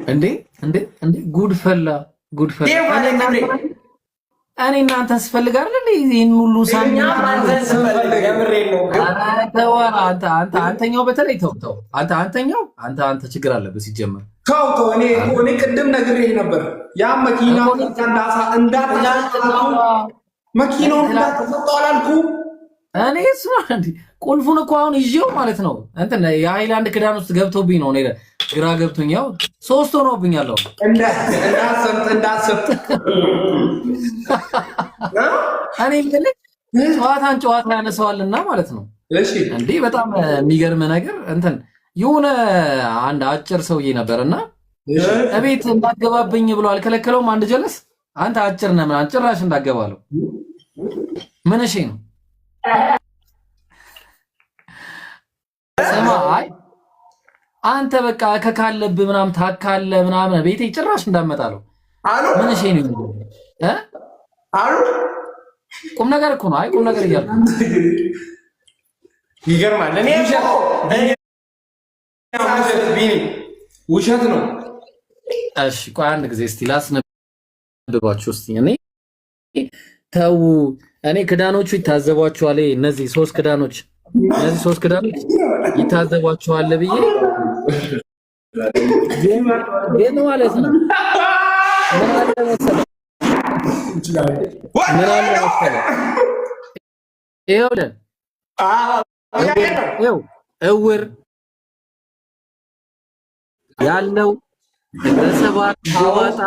እንዴ እንዴ እንዴ ጉድፈላ ጉድፈላ እኔ እናንተ ስፈልግ አይደል ይሄን ሁሉ ሳምንት አንተኛው በተለይ ተው አንተ ችግር አለበት ሲጀመር ተው እኔ ቅድም ነግሬህ ነበር ያ መኪና መኪናውን እንዳትሰጠው አላልኩም እኔ እሱ ቁልፉን እኮ አሁን ይዤው ማለት ነው እንትን የሃይላንድ ክዳን ውስጥ ገብቶብኝ ነው እኔ ግራ ገብቶኝ ያው ሶስት ሆኖብኛል እንዳሰብት እኔ ግን ጨዋታ ያነሳዋልና ማለት ነው እንዴ በጣም የሚገርም ነገር እንትን የሆነ አንድ አጭር ሰውዬ ነበርና እቤት እንዳትገባብኝ ብሎ አልከለከለውም አንድ ጀለስ አንተ አጭር ነህ ምናምን ጭራሽ እንዳትገባለው ምን እሺ ነው ሰማይ አንተ በቃ ከካለብ ምናምን ታካለ ምናምን ቤቴ ጭራሽ እንዳመጣለው ምን እሺ ነው አሉ ቁም ነገር እኮ ነው አይ ቁም ነገር እያልኩ ይገርማል እኔ ውሸት ነው እሺ ቆይ አንድ ጊዜ እስቲ ላስነብባችሁ እስቲ እኔ ተው እኔ ክዳኖቹ ይታዘቧቸዋል እነዚህ ሶስት ክዳኖች ይታዘቧቸዋል ብዬ ግን ማለት ነው ምን አለ መሰለህ ይኸው እውር ያለው በሰባት አዋጣ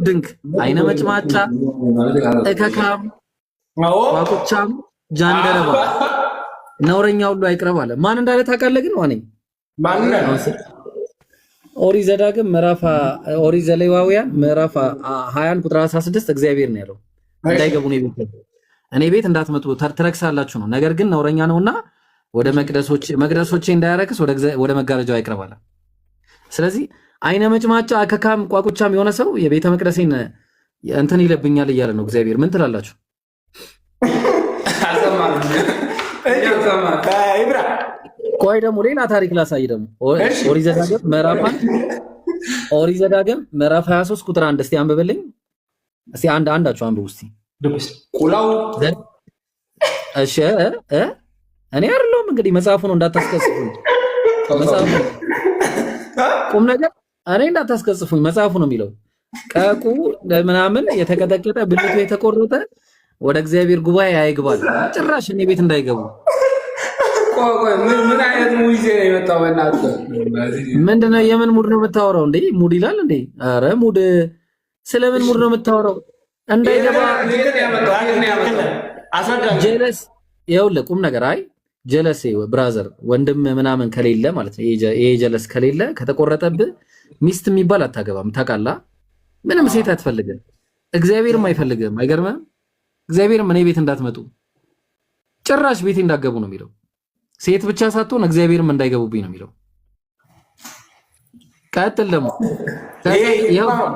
ድንክ አይነ መጭማጫ እከካም ዋቁቻም ጃንደረባ ነውረኛ ሁሉ አይቅረብ አለ ማን እንዳለ ታውቃለህ ግን ማን ኦሪት ዘዳግም ኦሪት ዘሌዋውያን ምዕራፍ 21 ቁጥር 16 እግዚአብሔር ነው ያለው እንዳይገቡ እኔ ቤት እንዳትመጡ ትረክሳላችሁ ነው ነገር ግን ነውረኛ ነውና ወደ መቅደሶቼ እንዳያረክስ ወደ መጋረጃው አይቅረብ አለ ስለዚህ አይነ መጭማጫ አከካም ቋቁቻም የሆነ ሰው የቤተ መቅደሴን እንትን ይለብኛል እያለ ነው እግዚአብሔር ምን ትላላችሁ ቆይ ደግሞ ሌላ ታሪክ ላሳይ ደግሞ ኦሪት ዘዳግም ምዕራፍ 23 ቁጥር 1 እስቲ አንብብልኝ እስቲ አንዳችሁ አንብቡ እስቲ ቁላው እሺ እኔ አይደለሁም እንግዲህ መጽሐፉ ነው እንዳታስቀጽፉኝ መጽሐፉ ቁም ነገር እኔ እንዳታስቀጽፉኝ መጽሐፉ ነው የሚለው ቀቁ ምናምን የተቀጠቀጠ ብልቱ የተቆረጠ ወደ እግዚአብሔር ጉባኤ አይግባል ጭራሽ እኔ ቤት እንዳይገቡ ምን አይነት ሙድ ይዘህ ነው የመጣው በእናትህ ምንድነው የምን ሙድ ነው የምታወራው እንዴ ሙድ ይላል እንዴ አረ ሙድ ስለምን ሙድ ነው የምታወራው እንዳይገባ ጀለስ ይኸውልህ ቁም ነገር አይ ጀለስ ብራዘር ወንድም ምናምን ከሌለ ማለት ነው ይሄ ጀለስ ከሌለ ከተቆረጠብህ ሚስት የሚባል አታገባም ታውቃለህ ምንም ሴት አትፈልግም እግዚአብሔርም አይፈልግም አይገርምም እግዚአብሔርም እኔ ቤት እንዳትመጡ ጭራሽ ቤቴ እንዳትገቡ ነው የሚለው ሴት ብቻ ሳትሆን እግዚአብሔርም እንዳይገቡብኝ ነው የሚለው ቀጥል ደግሞ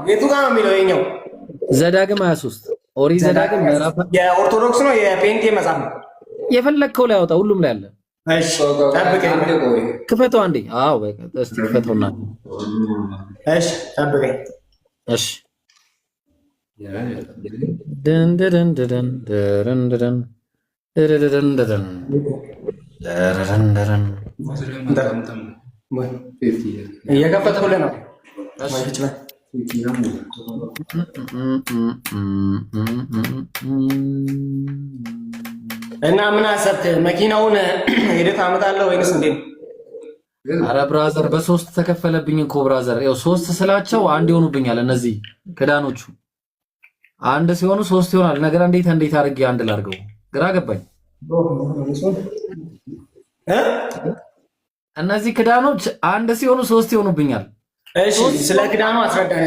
የቱ ጋር ነው የሚለው የኛው ዘዳግም 23 ኦሪት ዘዳግም ምዕራፍ የኦርቶዶክስ ነው የፔንቴ መጽሐፍ ነው የፈለግከው ላይ አውጣ ሁሉም ላይ አለ እሺ ጠብቀኝ ክፈተው አንዴ አዎ በቃ እስቲ ክፈተውና እሺ ጠብቀኝ እሺ ደን ደን ደን ደን ደን ደን እየከፈተውልህ ነው እና ምን አሰብክ መኪናውን ሄደህ ታመጣለህ ወይንስ እንዴት አረ ብራዘር በሶስት ተከፈለብኝ እኮ ብራዘር ያው ሶስት ስላቸው አንድ ይሆኑብኛል እነዚህ ክዳኖቹ አንድ ሲሆኑ ሶስት ይሆናል ነገር እንዴት አድርጌ አንድ ላድርገው ግራ ገባኝ እነዚህ ክዳኖች አንድ ሲሆኑ ሶስት ይሆኑብኛል እሺ ስለ ክዳኑ አስረዳኝ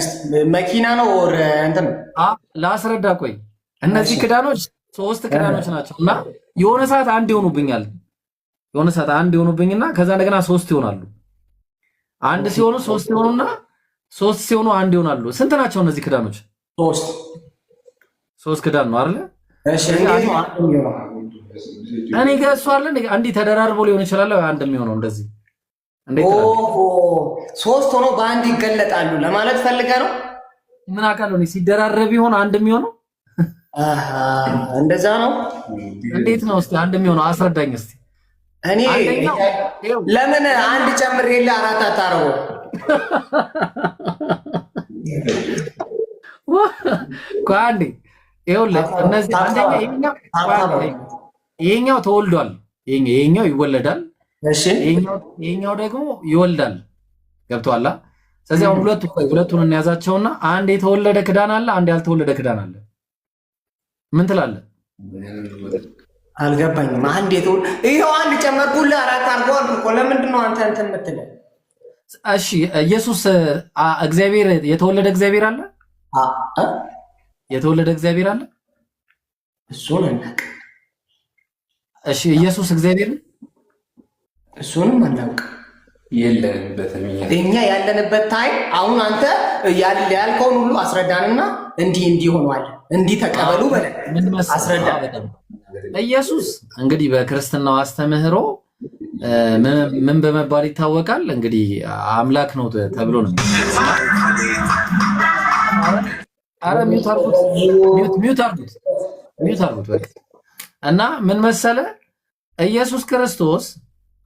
መኪና ነው ወር እንትን ላስረዳ ቆይ እነዚህ ክዳኖች ሶስት ክዳኖች ናቸውና የሆነ ሰዓት አንድ ይሆኑብኝና ከዛ እንደገና ሶስት ይሆናሉ አንድ ሲሆኑ ሶስት ይሆኑና ሶስት ሲሆኑ አንድ ይሆናሉ ስንት ናቸው እነዚህ ክዳኖች ሶስት ክዳን ነው አይደል እሺ እኔ ጋር እሱ አይደል እንዴ አንዲ ተደራርቦ ሊሆን ይችላል አንድ የሚሆነው እንደዚህ እንዴት ኦሆ ሶስት ሆኖ በአንድ ይገለጣሉ ለማለት ፈልገ ነው? ምን አውቃለሁ እኔ ሲደራረብ ይሆን አንድ የሚሆነው? እንደዛ ነው። እንዴት ነው እስቲ አንድ የሚሆነው አስረዳኝ እስቲ። እኔ ለምን አንድ ጨምሬልህ አራት አታረው? ቋንዴ ይኸውልህ እነዚህ አንደኛ ይሄኛው ተወልዷል፣ ይሄኛው ይወለዳል፣ እሺ ይሄኛው ደግሞ ይወልዳል። ገብቶሃል? ስለዚህ አሁን ሁለቱን እንያዛቸውና አንድ የተወለደ ክዳን አለ፣ አንድ ያልተወለደ ክዳን አለ። ምን ትላለህ? አልገባኝም። አንድ ይሄው አንድ ጨመርኩልህ አራት አድርገዋል እኮ። ለምንድን ነው አንተ እንትን የምትለው? እሺ ኢየሱስ እግዚአብሔር የተወለደ እግዚአብሔር አለ? የተወለደ እግዚአብሔር አለ? እሱን አናውቅ። እሺ ኢየሱስ እግዚአብሔር ነው? እሱንም አናውቅ። የለንበትም እኛ ያለንበት ታይም። አሁን አንተ ያልከውን ሁሉ አስረዳንና እንዲህ ሆኗል፣ እንዲህ ተቀበሉ በለን አስረዳ። ኢየሱስ እንግዲህ በክርስትናው አስተምህሮ ምን በመባል ይታወቃል? እንግዲህ አምላክ ነው ተብሎ ነው። አረ ሚውት አርጉት በቃ። እና ምን መሰለ ኢየሱስ ክርስቶስ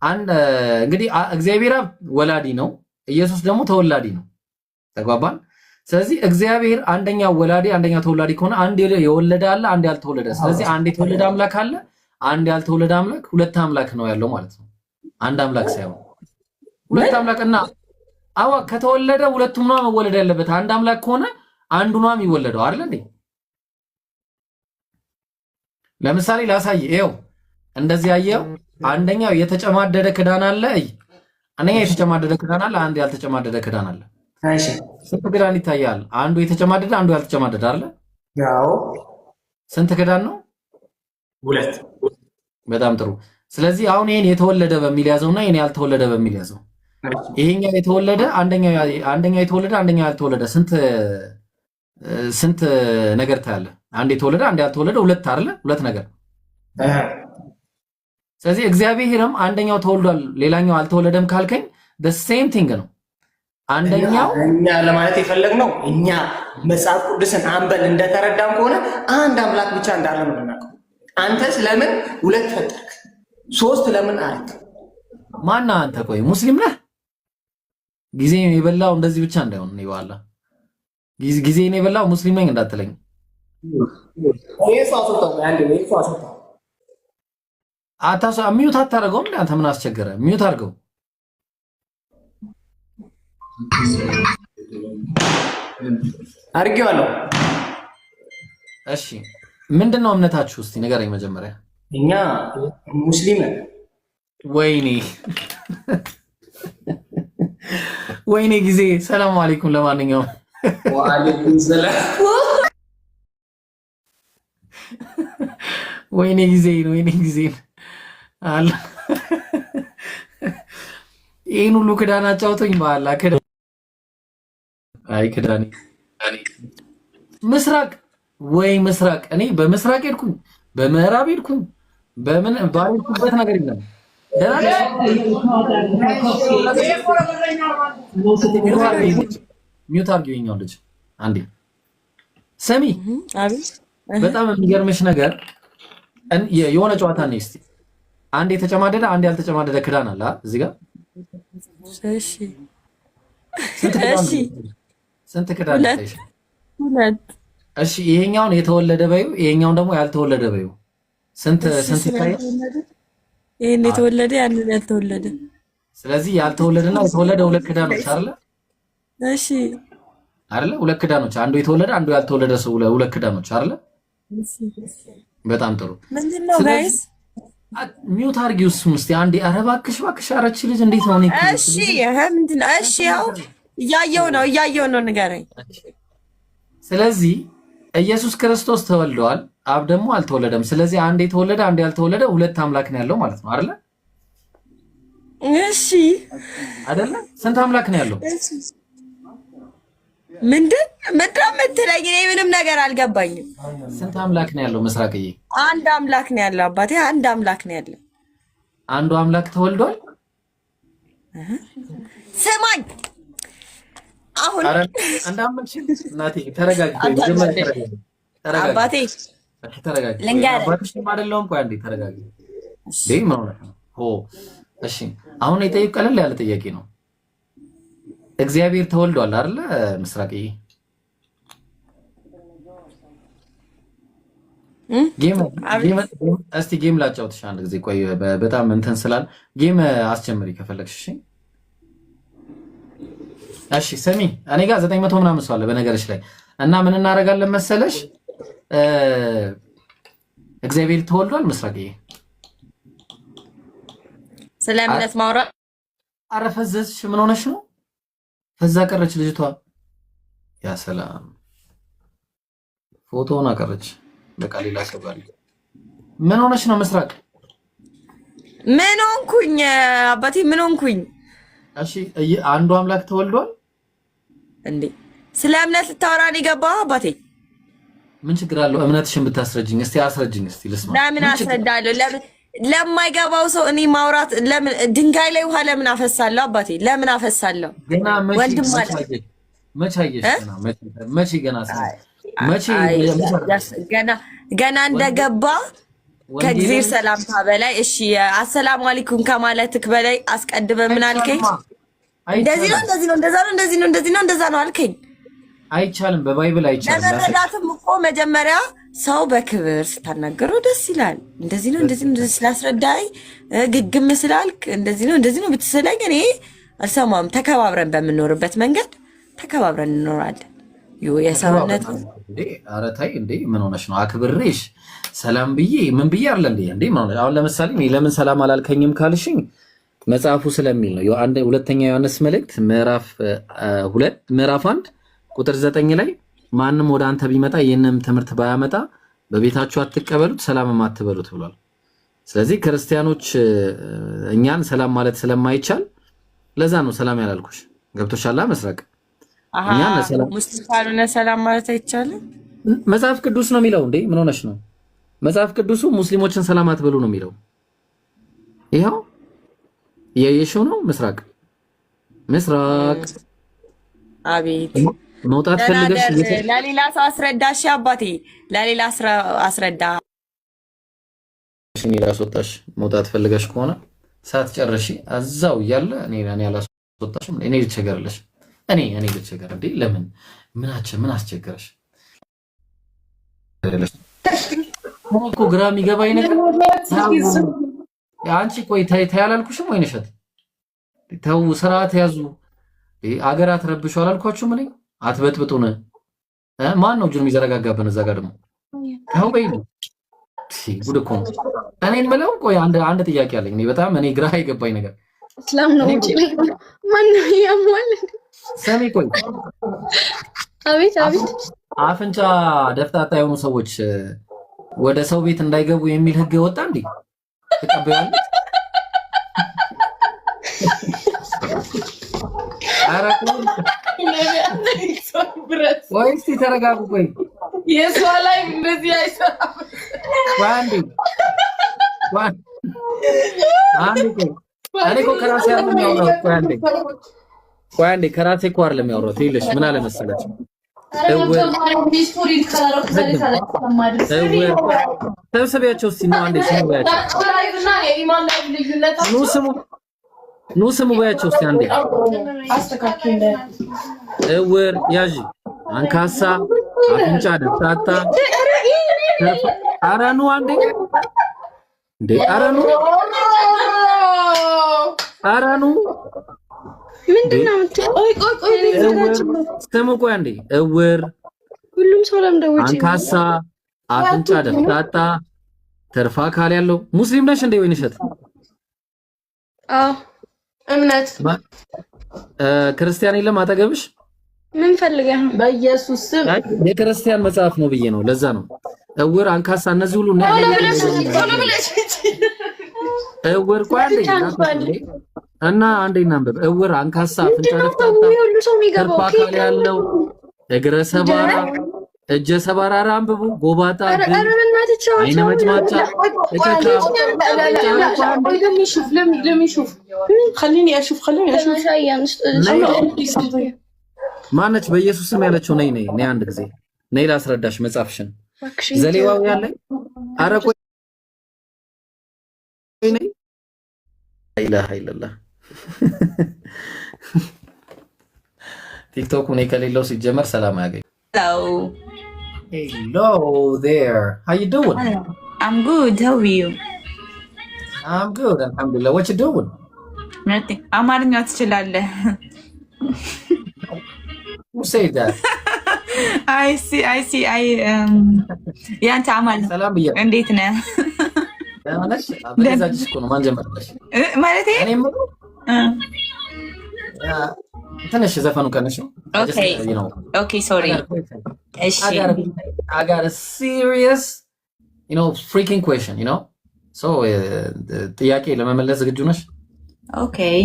እንግዲህ እግዚአብሔር ወላዲ ነው፣ ኢየሱስ ደግሞ ተወላዲ ነው። ተግባባን? ስለዚህ እግዚአብሔር አንደኛው ወላዲ አንደኛው ተወላዲ ከሆነ አንድ የወለደ አለ፣ አንድ ያልተወለደ። ስለዚህ አንድ የተወለደ አምላክ አለ፣ አንድ ያልተወለደ አምላክ፣ ሁለት አምላክ ነው ያለው ማለት ነው። አንድ አምላክ ሳይሆን ሁለት አምላክ። እና አዋ ከተወለደ ሁለቱም ነው መወለድ ያለበት። አንድ አምላክ ከሆነ አንዱ ነው የሚወለደው አይደል እንዴ? ለምሳሌ ላሳይ። ይኸው እንደዚህ አየው። አንደኛው የተጨማደደ ክዳን አለ። አንደኛው የተጨማደደ ክዳን አለ፣ አንድ ያልተጨማደደ ክዳን አለ። እሺ ስንት ክዳን ይታያል? አንዱ የተጨማደደ አንዱ ያልተጨማደደ አይደል? ያው ስንት ክዳን ነው? ሁለት። በጣም ጥሩ። ስለዚህ አሁን ይሄን የተወለደ በሚል ያዘውና ይሄን ያልተወለደ በሚል ያዘው። ይሄኛው የተወለደ አንደኛው የተወለደ አንደኛው ያልተወለደ ስንት ነገር ታያለ? አንድ የተወለደ አንድ ያልተወለደ ሁለት አይደል? ሁለት ነገር። ስለዚህ እግዚአብሔርም አንደኛው ተወልዷል ሌላኛው አልተወለደም ካልከኝ the same thing ነው። አንደኛው እኛ ለማለት የፈለግነው እኛ መጽሐፍ ቅዱስን አንበል እንደተረዳም ከሆነ አንድ አምላክ ብቻ እንዳለ ነው የምናውቀው። አንተስ ለምን ሁለት ፈጠርክ? ሶስት ለምን አልክ? ማና አንተ ቆይ ሙስሊም ነህ? ጊዜ የበላው እንደዚህ ብቻ እንዳይሆን ነው ይዋላ። ጊዜ ነው የበላው ሙስሊም ነኝ እንዳትለኝ። ሚዩት አታደርገውም? አንተ ምን አስቸገረ? ሚዩት አድርገው። አድርጌዋለሁ። እሺ ምንድን ነው እምነታችሁ? እስቲ ንገረኝ መጀመሪያ። እኛ ሙስሊም ነን። ወይኔ ጊዜ። ሰላም አለይኩም። ለማንኛውም ወአለይኩም ሰላም። ወይኔ ጊዜ አለ። ይሄን ሁሉ ክዳን አጫውቶኝ በኋላ ክዳኔ ምስራቅ ምስራቅ። እኔ በምስራቅ ሄድኩኝ፣ በምዕራብ ሄድኩኝ፣ በምን ባልኩበት ነገር የለም። ሚውት አድርጊው ልጅ አንዴ። ሰሚ በጣም የሚገርምሽ ነገር የሆነ ጨዋታ ነው። እስቲ አንድ የተጨማደደ አንድ ያልተጨማደደ ክዳን አለ እዚህ ጋር። እሺ ስንት ክዳን አለ? ሁለት። እሺ ይሄኛውን የተወለደ በዩ፣ ይሄኛውን ደግሞ ያልተወለደ በዩ። ስንት ይታያል? ይሄን የተወለደ ያንን ያልተወለደ። ስለዚህ ያልተወለደና የተወለደ ሁለት ክዳኖች አይደለ? እሺ አይደለ? ሁለት ክዳኖች፣ አንዱ የተወለደ አንዱ ያልተወለደ ሰው ሁለት ክዳኖች አይደለ? በጣም ጥሩ። ምንድነው ጋይስ? ሚውት አድርጊው እሱን እስቲ አንዴ። ኧረ እባክሽ አረች ልጅ እንዴት ነው? እሺ ምንድነው? እሺ ያው እያየው ነው ንገረኝ። ስለዚህ ኢየሱስ ክርስቶስ ተወልደዋል፣ አብ ደግሞ አልተወለደም። ስለዚህ አንድ የተወለደ አንድ ያልተወለደ ሁለት አምላክ ነው ያለው ማለት ነው አይደለ? እሺ አይደለ? ስንት አምላክ ነው ያለው? ምንድን የምትለኝ? እኔ ምንም ነገር አልገባኝም። ስንት አምላክ ነው ያለው ምስራቅዬ? አንድ አምላክ ነው ያለው አባቴ፣ አንድ አምላክ ነው ያለው። አንዱ አምላክ ተወልዷል። ስማኝ አሁን አንዳምንሽ እናቴ ተረጋጊ። አባቴ ተረጋጊ። አባትሽ አይደለም ቆይ አንዴ ተረጋጊ። እሺ አሁን የጠየቅ ቀለል ያለ ጥያቄ ነው። እግዚአብሔር ተወልዷል አይደለ? ምስራቅዬ እስቲ ጌም ላጫውትሽ አንድ ጊዜ። ቆይ በጣም እንትን ስላል ጌም አስጀምሪ ከፈለግሽ። እሺ ስሚ፣ እኔ ጋር 900 ምናምን ሰው አለ በነገርሽ ላይ እና ምን እናደርጋለን መሰለሽ? እግዚአብሔር ተወልዷል ምስራቅዬ። ስለ እምነት ማውራት አረፈዘዝሽ። ምን ሆነሽ ነው? ፈዛ ቀረች ልጅቷ። ያ ሰላም ፎቶውን አቀረች። በቃ ሌላ ሰው ጋር ምን ሆነሽ ነው ምስራቅ? ምን ሆንኩኝ አባቴ? ምን ሆንኩኝ? እሺ አንዱ አምላክ ተወልዷል እንዴ? ስለ እምነት ልታወራ ነው የገባው አባቴ? ምን ችግር አለው? እምነትሽን ብታስረጅኝ እስቲ አስረጅኝ እስቲ ልስማ። ለምን አስረዳለሁ? ለማይገባው ሰው እኔ ማውራት ለምን ድንጋይ ላይ ውሃ ለምን አፈሳለሁ አባቴ? ለምን አፈሳለሁ? ገና ወንድም ማለት መቼ ገና እንደገባ ከእግዚአብሔር ሰላምታ በላይ እሺ አሰላሙ አለይኩም ከማለትክ በላይ አስቀድመ ምን አልከኝ? እንደዚህ ነው እንደዛ ነው አልከኝ። አይቻልም፣ በባይብል አይቻልም። ለመረዳትም እኮ መጀመሪያ ሰው በክብር ስታናገረው ደስ ይላል። እንደዚህ ነው ስላስረዳኝ ግግም ስላልክ እንደዚህ ነው ብትስለኝ እኔ አልሰማም። ተከባብረን በምንኖርበት መንገድ ተከባብረን እንኖራለን። የሰውነት እንዴ ኧረ ተይ እንዴ ምን ሆነሽ ነው? አክብሬሽ ሰላም ብዬ ምን ብዬ አይደል እንዴ? አሁን ለምሳሌ ለምን ሰላም አላልከኝም ካልሽኝ መጽሐፉ ስለሚል ነው። ሁለተኛ ዮሐንስ መልእክት ምዕራፍ 1 ቁጥር 9 ላይ ማንም ወደ አንተ ቢመጣ ይህንም ትምህርት ባያመጣ በቤታችሁ አትቀበሉት፣ ሰላምም አትበሉት ብሏል። ስለዚህ ክርስቲያኖች እኛን ሰላም ማለት ስለማይቻል ለዛ ነው ሰላም ያላልኩሽ። ገብቶሻል መስራቅ? እኛን ሰላም ሙስሊም ካልሆነ ሰላም ማለት አይቻልም። መጽሐፍ ቅዱስ ነው የሚለው እንዴ? ምን ሆነሽ ነው? መጽሐፍ ቅዱሱ ሙስሊሞችን ሰላም አትበሉ ነው የሚለው። ይሄው የየሽው ነው ምስራቅ አቤት መውጣት ፈልገሽ ለሌላ ሰው አስረዳሽ አባቴ፣ ለሌላ አስረዳ። እኔ ላስወጣሽ መውጣት ፈልገሽ ከሆነ ሳትጨርሺ እዛው እያለ እኔ አላስወጣሽም። እኔ ልቸገርልሽ እኔ ልቸገር እንዴ? ለምን ምን አስቸገረሽ? እኮ ግራ የሚገባኝ ነገር አንቺ ቆይ ታይ አላልኩሽም ወይ ነሸት? ተው ስርዓት ያዙ። አገር አትረብሹ አላልኳችሁም? እኔ አትበጥብጡን። ማን ነው እጁን የሚዘረጋጋብን? እዛ ጋር ደግሞ ተው በይ። ጉድ እኮ ነው። እኔን የምለው ቆይ አንድ ጥያቄ አለኝ። እኔ ግራ የገባኝ ነገር እስላም ነው እንጂ ማን ነው ያሟል? ሰሚ ቆይ አቤት አፍንጫ ደፍታታ የሆኑ ሰዎች ወደ ሰው ቤት እንዳይገቡ የሚል ሕግ ወጣ እንዴ? ተቀበያለች? አራቁ ወይ እስቲ ተረጋጉ። ቆይ የሷ ላይ እንደዚህ አይሰራም። አንዴ እኔ እኮ ከራሴ አይደለም የሚያወራው። ቆይ አንዴ ከራሴ እኮ አይደለም የሚያወራው። ይኸውልሽ ምን አለ መሰለሽ ሰብስቢያቸው እስቲ ነው አንዴ ስሙ በያቸው እስቲ አንዴ። እውር ያዥ፣ አንካሳ፣ አፍንጫ ደፍታታ። ኧረ ኑ አንዴ እንዴ! ኧረ ኑ ምንድነው? ቆይ ስሙ ቆይ አንዴ። እውር፣ ሁሉም ሰው ለምደውጭ፣ አንካሳ፣ አፍንጫ ደፍታታ፣ ተርፋ አካል ያለው ሙስሊም ነሽ እንዴ ወይንሸት? አዎ እምነት ክርስቲያን የለም አጠገብሽ? ምን ፈልገህ ነው? በኢየሱስ ስም የክርስቲያን መጽሐፍ ነው ብዬ ነው። ለዛ ነው እውር፣ አንካሳ እነዚህ ሁሉ ነው። እውር ቆይ አንዴ እና አንዴ እናንብብ። እውር፣ አንካሳ፣ አፍንጫ ደፍታታ፣ ተርፋ አካል ያለው፣ እግረ ሰባራ፣ እጀ ሰባራራ አንብቡ ጎባጣ ኧረ በእናትህ ቻው አይነ ቻው መጭማጫ لم يشوف خليني اشوف ማነች በኢየሱስ ስም ያለችው? ነይ አንድ ጊዜ ነይ ላስረዳሽ መጽሐፍሽን ዘሌዋው ያለኝ ኧረ ቆይ ነይ ኢላሃ ኢላላህ ቲክቶክ እኔ ከሌለው ሲጀመር ሰላም አያገኝ። Hello there. How you doing? I'm good. How are you? I'm good. Alhamdulillah. What you doing? Nothing. አማርኛ ትችላለህ? Who said that? I see. ያንተ አማል ሰላም ብያ እንዴት ነህ? ለማለሽ አበዛጅሽ እኮ ነው ማን ጀመረሽ? ማለቴ እኔም ትንሽ ዘፈኑ ቀንሽ ነው። Okay, sorry. I got a serious, freaking question, So, ጥያቄ ለመመለስ ዝግጁ ነሽ? Okay,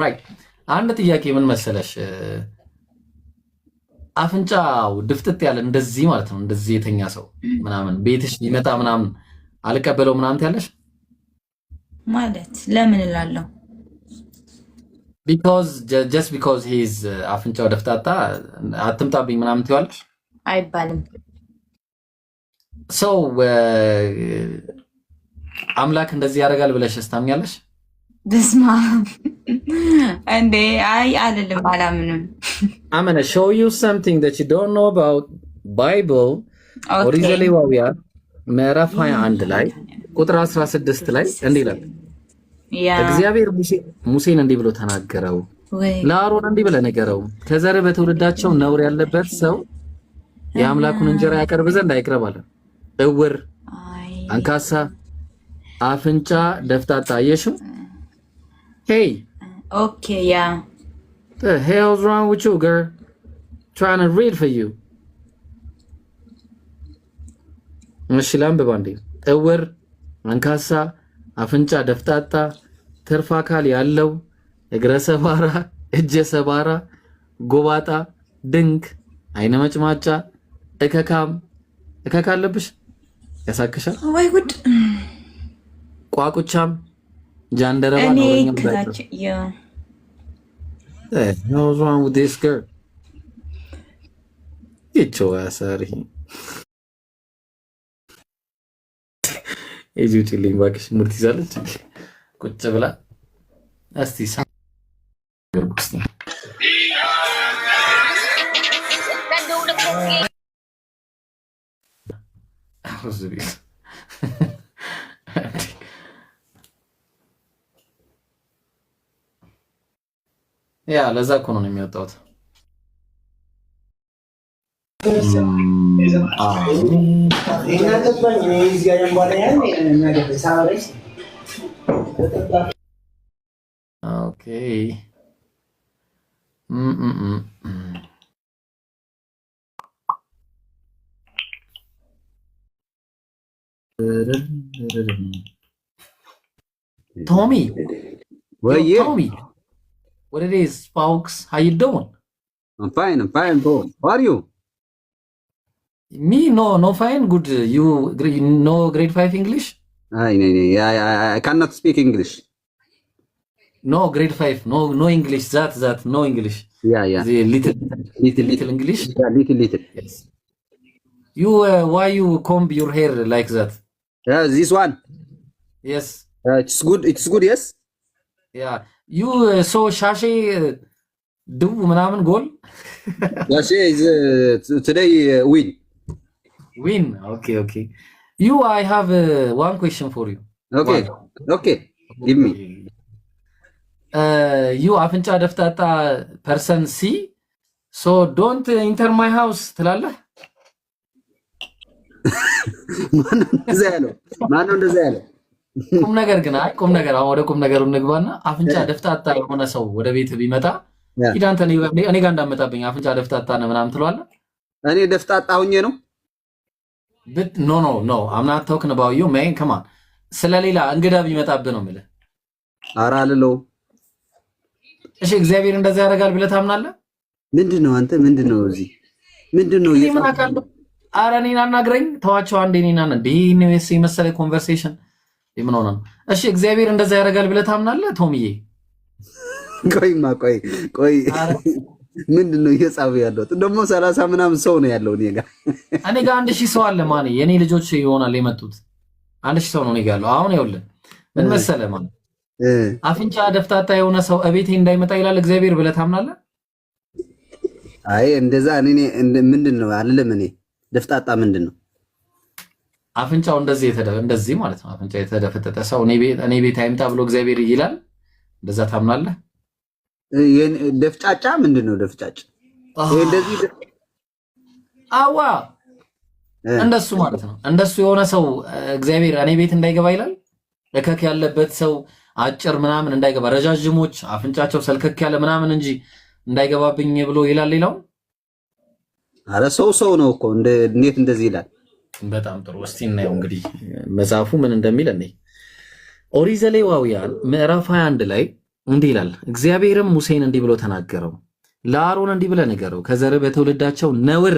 right. አንድ ጥያቄ ምን መሰለሽ? አፍንጫው ድፍጥጥ ያለ እንደዚህ ማለት ነው፣ እንደዚህ የተኛ ሰው ምናምን ቤትሽ ቢመጣ ምናምን አልቀበለው ምናምን ትያለሽ? ማለት ለምን እላለሁ? just because he's አፍንጫው ደፍጣጣ አትምጣብኝ ምናምን ትያለሽ? አይባልም። ሰው አምላክ እንደዚህ ያደርጋል ብለሽ ታምኛለሽ? ደስማ እንዴ አይ አልልም አላምንም። I'm going to show you something that you don't know about Bible. ኦሪት ዘሌዋውያን ምዕራፍ 21 ላይ ቁጥር 16 ላይ እንዲህ ይላል። እግዚአብሔር ሙሴን እንዲህ ብሎ ተናገረው፣ ለአሮን እንዲህ ብለህ ንገረው፣ ከዘር በትውልዳቸው ነውር ያለበት ሰው የአምላኩን እንጀራ ያቀርብ ዘንድ አይቅረብ አለ። እውር፣ አንካሳ፣ አፍንጫ ደፍጣጣ አየሽው? Hey. Okay, yeah. The hell's wrong with you, girl? Trying to read for you. እሺ ላንብብ አንዴ። እውር፣ አንካሳ፣ አፍንጫ ደፍጣጣ፣ ትርፍ አካል ያለው፣ እግረ ሰባራ፣ እጀ ሰባራ፣ ጎባጣ፣ ድንክ፣ አይነ መጭማጫ፣ እከካም። እከካ አለብሽ? ያሳክሻል? ወይ ጉድ! ቋቁቻም ጃንደረባ ነው ከታች what's wrong with this girl? Get your ass out of here. እዚህ ልኝ ባክሽ ሙርት ይዛለች ቁጭ ብላ እስቲ ሳርጉስ ያ ለዛ እኮ ነው የሚወጣው። ኦኬ ቶሚ ቶሚ What it is, folks? How you doing? I'm fine, bro. How are you? Me? No fine. Good. You know grade 5 English? I cannot speak English. No, grade 5. No English. That. No English. Yeah. The little English? Yeah, little. Yes. You, why you comb your hair like that? Yeah, this one. Yes. It's good, yes? Yeah. You saw Shashi do ምናምን goal? Shashi is today win. Okay. You, I have one question for you. Okay. Give me. You አፍንጫ ደፍጣጣ person C, so don't enter my house ትላለህ? ማነው እንደዛ ያለው? ቁም ነገር ግን ቁም ነገር አሁን ወደ ቁም ነገሩ እንግባና አፍንጫ ደፍጣጣ የሆነ ሰው ወደ ቤት ቢመጣ ሂዳንተ እኔ ጋር እንዳመጣብኝ አፍንጫ ደፍጣጣ ነው ምናምን ትለዋለህ? እኔ ደፍጣጣ ሆኜ ነው? No, I'm not talking about you, man. Come on. ስለሌላ እንግዳ ቢመጣብህ ነው የምልህ። ኧረ አልለው። እሺ እግዚአብሔር እንደዛ ያደርጋል ብለህ ታምናለህ? ምንድነው አንተ ምንድነው እዚህ ምንድነው ምን አውቃለሁ? ኧረ እኔን አናግረኝ ተዋቸው። አንዴ እኔን እንዴ ነው የመሰለ ኮንቨርሴሽን ምን ሆነ ነው? እሺ እግዚአብሔር እንደዛ ያደርጋል ብለህ ታምናለህ ቶምዬ? ቆይ ምንድነው እየጻፈ ያለው? ደግሞ 30 ምናምን ሰው ነው ያለው እኔ ጋር 1000 ሰው አለ ማን የኔ ልጆች ይሆናል የመጡት 1000 ሰው ነው እኔ ጋር ያለው። አሁን ይኸውልህ ምን መሰለህ ማን አፍንጫ ደፍታታ የሆነ ሰው እቤቴ እንዳይመጣ ይላል እግዚአብሔር ብለህ ታምናለህ? አይ እንደዛ እኔ ምንድነው አይደለም። እኔ ደፍታታ ምንድነው? አፍንጫው እንደዚህ ማለት ነው። አፍንጫ የተደፈጠጠ ሰው እኔ ቤት አይምጣ ብሎ እግዚአብሔር ይላል። እንደዛ ታምናለህ? ደፍጫጫ ምንድነው? ደፍጫጭ እንደዚህ አዋ እንደሱ ማለት ነው። እንደሱ የሆነ ሰው እግዚአብሔር እኔ ቤት እንዳይገባ ይላል። እከክ ያለበት ሰው አጭር ምናምን እንዳይገባ፣ ረጃጅሞች አፍንጫቸው ሰልከክ ያለ ምናምን እንጂ እንዳይገባብኝ ብሎ ይላል። ሌላው አረ ሰው ነው እኮ እንዴት እንደዚህ ይላል? በጣም ጥሩ። እስቲ እናየው እንግዲህ መጽሐፉ ምን እንደሚል እኔ ኦሪት ዘሌዋውያን ምዕራፍ 21 ላይ እንዲህ ይላል። እግዚአብሔርም ሙሴን እንዲህ ብሎ ተናገረው፣ ለአሮን እንዲህ ብለህ ንገረው፣ ከዘርህ በትውልዳቸው ነውር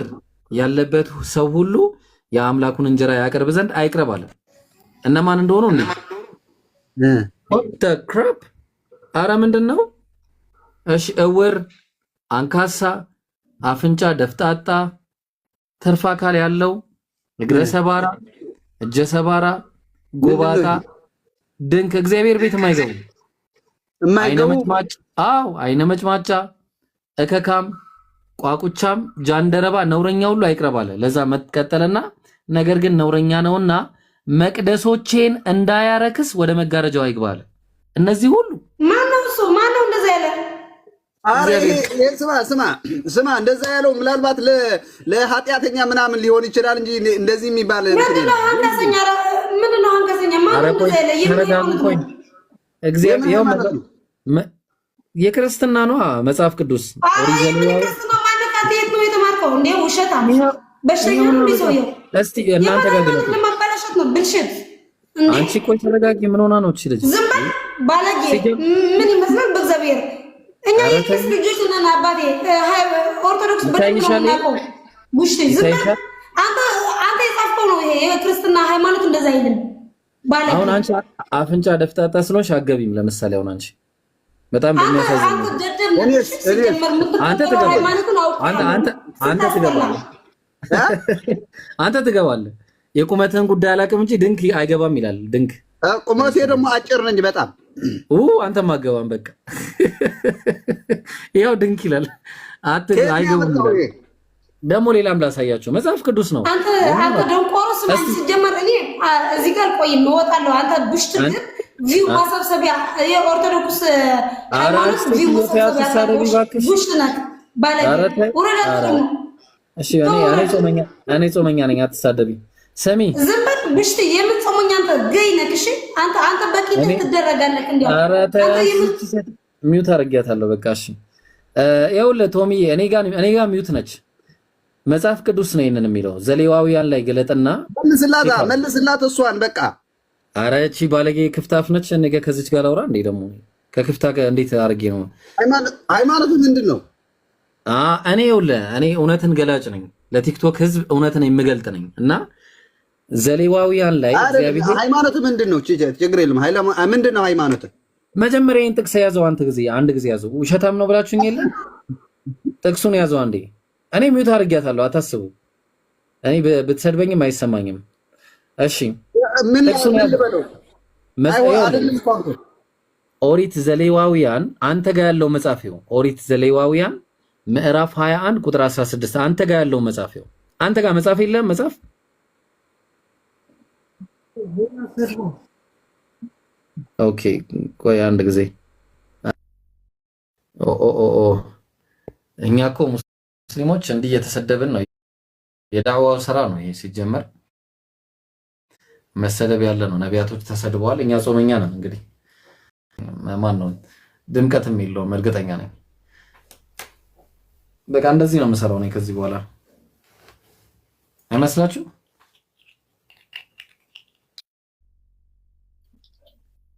ያለበት ሰው ሁሉ የአምላኩን እንጀራ ያቀርብ ዘንድ አይቅረብ አለ። እነማን እንደሆኑ እንዴ ክራፕ አረ ምንድን ነው? እሺ እውር፣ አንካሳ፣ አፍንጫ ደፍጣጣ፣ ትርፍ አካል ያለው፣ እግረ ሰባራ፣ እጀ ሰባራ፣ ጎባጣ፣ ድንክ እግዚአብሔር ቤት የማይገቡ አይነ መጭማጫ፣ እከካም፣ ቋቁቻም፣ ጃንደረባ፣ ነውረኛ ሁሉ አይቅረብ አለ። ለዛ መቀጠልና ነገር ግን ነውረኛ ነውና መቅደሶቼን እንዳያረክስ ወደ መጋረጃው አይግባል። እነዚህ ሁሉ ማነው እንደዛ ያለ? ስማ እንደዛ ያለው ምናልባት ለኃጢአተኛ ምናምን ሊሆን ይችላል እንጂ እንደዚህ የሚባል ምንድነው አንከሰኛ? ማነው እንደዛ ያለ? የክርስትና ነው መጽሐፍ ቅዱስ እስቲ እናንተ ጋር አንቺ ቆይ ተረጋጊ። ምን ሆና ነው እቺ ልጅ? ዝም በል ባለጌ። ምን ይመስላል በእግዚአብሔር እኛ የክርስቶስ ልጆች ነን። አባቴ ኦርቶዶክስ በተናቆ ጉሽ ዝም በል አንተ የጻፍከው ነው ይሄ የክርስትና ሃይማኖት እንደዛ አይልም። ባለጌ አሁን አንቺ አፍንጫ ደፍጣጣ ስለሆንሽ አገቢም። ለምሳሌ አሁን አንቺ በጣም በሚያሳዝን አንተ ትገባለህ። የቁመትህን ጉዳይ አላውቅም እንጂ ድንክ አይገባም ይላል። ድንክ ቁመቴ ደግሞ አጭር ነኝ በጣም አንተም አገባም። በቃ ያው ድንክ ይላል። አይገባም ይላል። ደግሞ ሌላም ላሳያቸው መጽሐፍ ቅዱስ ነው። አንተ ደንቆሮ ስማኝ። ሲጀመር እኔ እዚህ ጋር ቆይም እወጣለሁ። አንተ ብሽት ግን ቪው ማሰብሰቢያ የኦርቶዶክስ ሃይማኖት ቪው ማሰብሰቢያ ብሽት ናት ባለጌ ወረዳ። እሺ እኔ ጾመኛ ነኝ፣ አትሳደቢ። ሰሚ ዝም በል ብሽት። የምን ጾመኛ አንተ ገይ ነህ? እሺ አንተ በቂ ትደረጋለህ። እንዴ ሚውት አድርጊያታለሁ። በቃ እሺ ይኸውልህ ቶሚዬ እኔ ጋር ሚውት ነች። መጽሐፍ ቅዱስ ነው ይሄንን የሚለው። ዘሌዋውያን ላይ ገለጥና መልስላት እሷን በቃ። ኧረ እቺ ባለጌ ክፍታፍ ነች። ነገ ከዚች ጋር አውራ እንዴ ደግሞ ከክፍታ ጋር እንዴት አድርጌ ነው? ሃይማኖቱ ምንድን ነው? እኔ ይኸውልህ እኔ እውነትን ገላጭ ነኝ። ለቲክቶክ ህዝብ እውነትን የምገልጥ ነኝ እና ዘሌዋውያን ላይ ሃይማኖቱ ምንድን ነው? ችግር የለም። ምንድን ነው ሃይማኖቱ? መጀመሪያ ይሄን ጥቅስ ያዘው። አንድ ጊዜ ያዘው። ውሸታም ነው ብላችሁኝ የለ ጥቅሱን ያዘው አንዴ። እኔ ሚውት አድርጊያታለሁ፣ አታስቡ። እኔ ብትሰድበኝም አይሰማኝም። እሺ ጥቅሱን ያዘው። ኦሪት ዘሌዋውያን አንተ ጋር ያለው መጽሐፍ ነው። ኦሪት ዘሌዋውያን ምዕራፍ 21 ቁጥር 16 አንተ ጋር ያለው መጽሐፍ ነው። አንተ ጋር መጽሐፍ የለም? መጽሐፍ ኦኬ፣ ቆይ አንድ ጊዜ እኛ እኮ ሙስሊሞች እንዲህ እየተሰደብን ነው። የዳዋው ስራ ነው ይሄ። ሲጀመር መሰደብ ያለ ነው። ነቢያቶች ተሰድበዋል። እኛ ጾመኛ ነን። እንግዲህ ማን ነው ድምቀትም የለውም። እርግጠኛ ነኝ። በቃ እንደዚህ ነው የምሰራው ነኝ ከዚህ በኋላ አይመስላችሁ?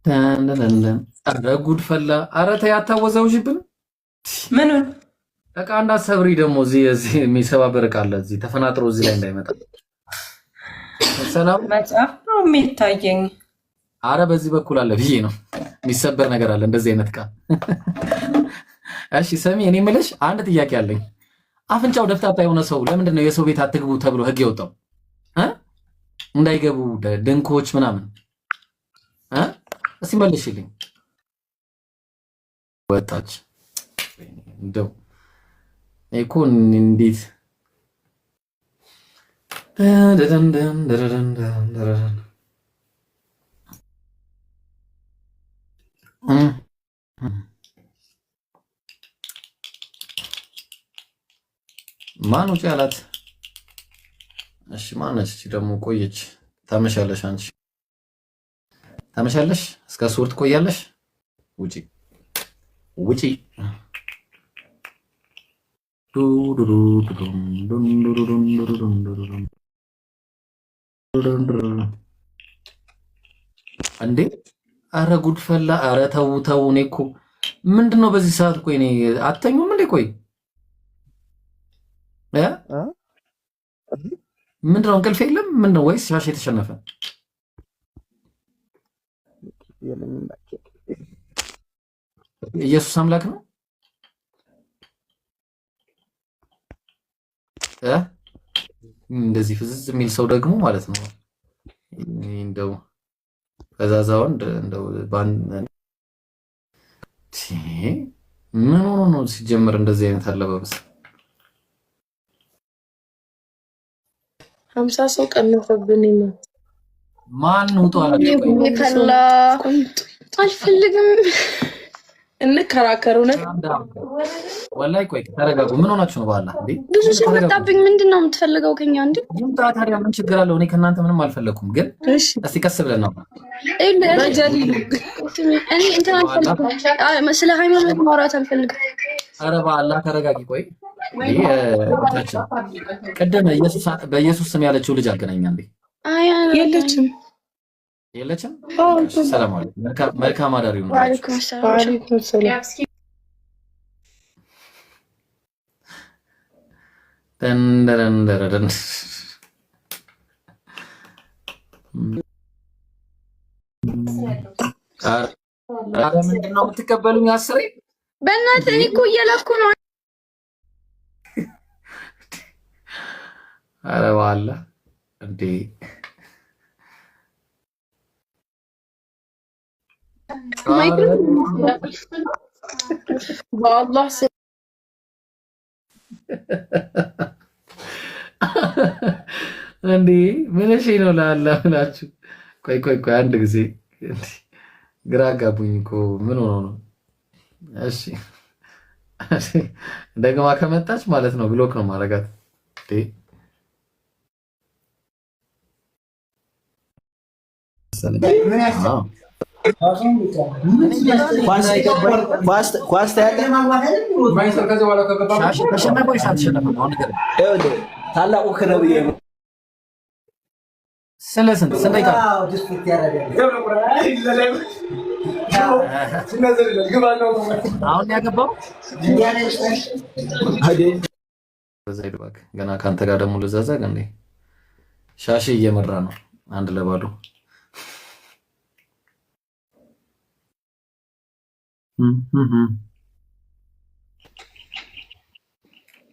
ኧረ ጉድ ፈላ። ኧረ ተይ አታወዛውሽብን። ምን እቃ እንዳትሰብሪ ደግሞ እዚህ የሚሰባበር እቃ አለ እዚህ ተፈናጥሮ እዚህ ላይ እንዳይመጣ። ሰላም መጽሐፍ ነው የሚታየኝ። አረ በዚህ በኩል አለ ብዬ ነው የሚሰበር ነገር አለ እንደዚህ አይነት እቃ። እሺ ሰሚ እኔ የምልሽ አንድ ጥያቄ አለኝ። አፍንጫው ደፍታታ የሆነ ሰው ለምንድን ነው የሰው ቤት አትግቡ ተብሎ ህግ የወጣው? እንዳይገቡ ድንኮች ምናምን እስቲ መልሽልኝ። ወጣች እንደው እኮ እንዴት ማን ውጭ ያላት? እሺ ማነች ደግሞ? ቆየች። ታመሻለሽ አንቺ ታመሻለሽ፣ እስከ ሱር ትቆያለሽ። ውጪ ውጪ። እንዴ አረ ጉድ ፈላ። አረ ተው ተው። እኔ እኮ ምንድነው በዚህ ሰዓት? ቆይ እኔ አተኙም እንዴ? ቆይ ምንድነው እንቅልፍ የለም? ምንድነው ወይስ ሻሽ የተሸነፈ? ኢየሱስ አምላክ ነው። እንደዚህ ፍዝዝ የሚል ሰው ደግሞ ማለት ነው። እንደው ፈዛዛ ወንድ እንደው ምን ሆኖ ነው ሲጀምር እንደዚህ አይነት አለባበስ? 50 ሰው ቀነፈብን። ማን ውጡ አላችሁ? አልፈልግም እንከራከር። እውነት ወላሂ ቆይ ተረጋጉ። ምን ሆናችሁ ነው? በኋላ እንዴ ብዙ ሰው መጣብኝ። ምንድን ነው የምትፈልገው ከኛ? እንዴ ይምጣ ታዲያ ምን ችግር አለው? እኔ ከእናንተ ምንም አልፈለኩም፣ ግን እስቲ ቀስ ብለን ነው እኔ እንትን አልፈልግም። ስለ ሃይማኖት ማውራት አልፈልግም። ኧረ በአላህ ተረጋጊ። ቆይ ቅድም በኢየሱስ ስም ያለችው ልጅ አገናኛ እንዴ? የለችም የለችም። ሰላም አለይኩም። መልካም አዳር ይሁን። ወአለይኩም ሰላም። ደንደረንደረን ኧረ ምንድን ነው የምትቀበሉኝ? አስሬ በእናትህ እኔ እኮ እየላኩ ነው። ኧረ በኋላ እንዴ በአላህ እንዴ ምን እሺ ነው ላላ ብላችሁ? ቆይ ቆይ ቆይ አንድ ጊዜ ግራ አጋቡኝ እኮ ምን ሆኖ ነው? እሺ ደግማ ከመጣች ማለት ነው ብሎክ ነው ማረጋት። ታላቁ ክለብ ስለ ስንት አሁን ያገባው ገና ከአንተ ጋር ደግሞ ልዛዛግ እንዴ? ሻሺ እየመራ ነው አንድ ለባዶ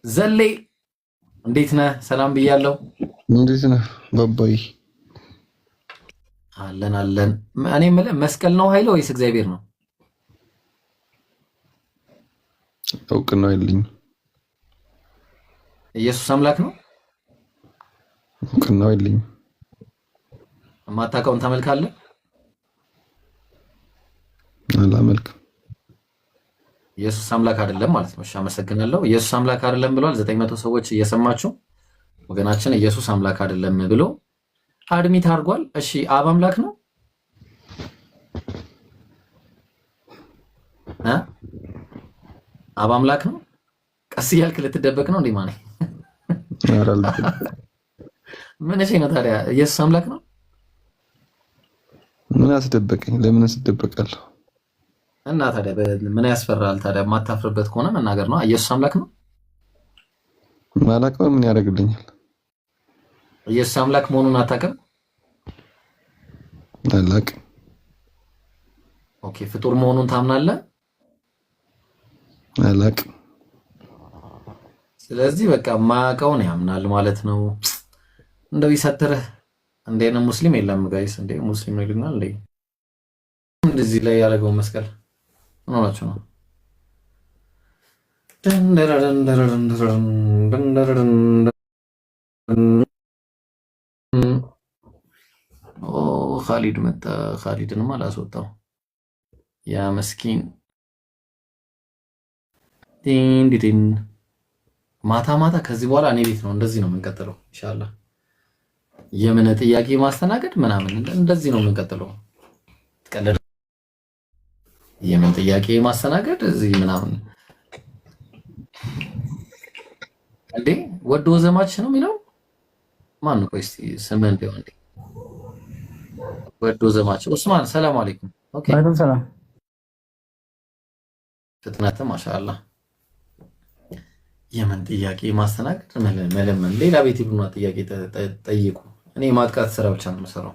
ዘሌ እንዴት ነህ? ሰላም ብያለሁ። እንዴት ነህ ባባይ? አለን አለን። እኔ የምልህ መስቀል ነው ኃይል ወይስ እግዚአብሔር ነው? እውቅና የለኝም። ኢየሱስ አምላክ ነው? እውቅና የለኝም። የማታውቀውን ታመልካለህ? አላመልክም። ኢየሱስ አምላክ አይደለም ማለት ነው። እሺ አመሰግናለሁ። ኢየሱስ አምላክ አይደለም ብሏል። 900 ሰዎች እየሰማችሁ ወገናችን ኢየሱስ አምላክ አይደለም ብሎ አድሚት አድርጓል። እሺ አብ አምላክ ነው? አብ አምላክ ነው? ቀስ እያልክ ልትደበቅ ነው እንዴ? ማለት ምን እሺ ነው ታዲያ? ኢየሱስ አምላክ ነው? ምን አስደበቀኝ? ለምን አስደበቃለሁ? እና ታዲያ ምን ያስፈራል ታዲያ? የማታፍርበት ከሆነ መናገር ነው። ኢየሱስ አምላክ ነው? ማላውቀው ምን ያደርግልኛል? ኢየሱስ አምላክ መሆኑን አታውቅም? አላውቅም። ኦኬ ፍጡር መሆኑን ታምናለህ? አላውቅም። ስለዚህ በቃ ማያውቀውን ያምናል ማለት ነው። እንደው ይሰትርህ። እንዴ ነው ሙስሊም የለም ጋይስ፣ እንዴ ሙስሊም ነው ይሉናል እንዴ? እንደዚህ ላይ ያደረገው መስቀል ምን ሆናችሁ ነው? ኦ ኻሊድ መጣ። ኻሊድንም አላስወጣው ያ መስኪን። ዲን ማታ ማታ ከዚህ በኋላ እኔ ቤት ነው እንደዚህ ነው የምንቀጥለው ኢንሻአላህ። የምን ጥያቄ ማስተናገድ ምናምን እንደዚህ ነው የምንቀጥለው። ተቀለደ የምን ጥያቄ ማስተናገድ እዚህ ምናምን እንዴ ወዶ ዘማች ነው የሚለው ማን ነው? ቆይ እስቲ ስምን ቢሆን እንዴ ወዶ ዘማች ኡስማን ሰላም አለይኩም። ኦኬ ወአለይኩም ሰላም። ፍጥነት ማሻአላህ። የምን ጥያቄ ማስተናገድ መለመን ሌላ ቤት ይብሉና ጥያቄ ጠይቁ። እኔ ማጥቃት ስራ ብቻ ነው የምሰራው።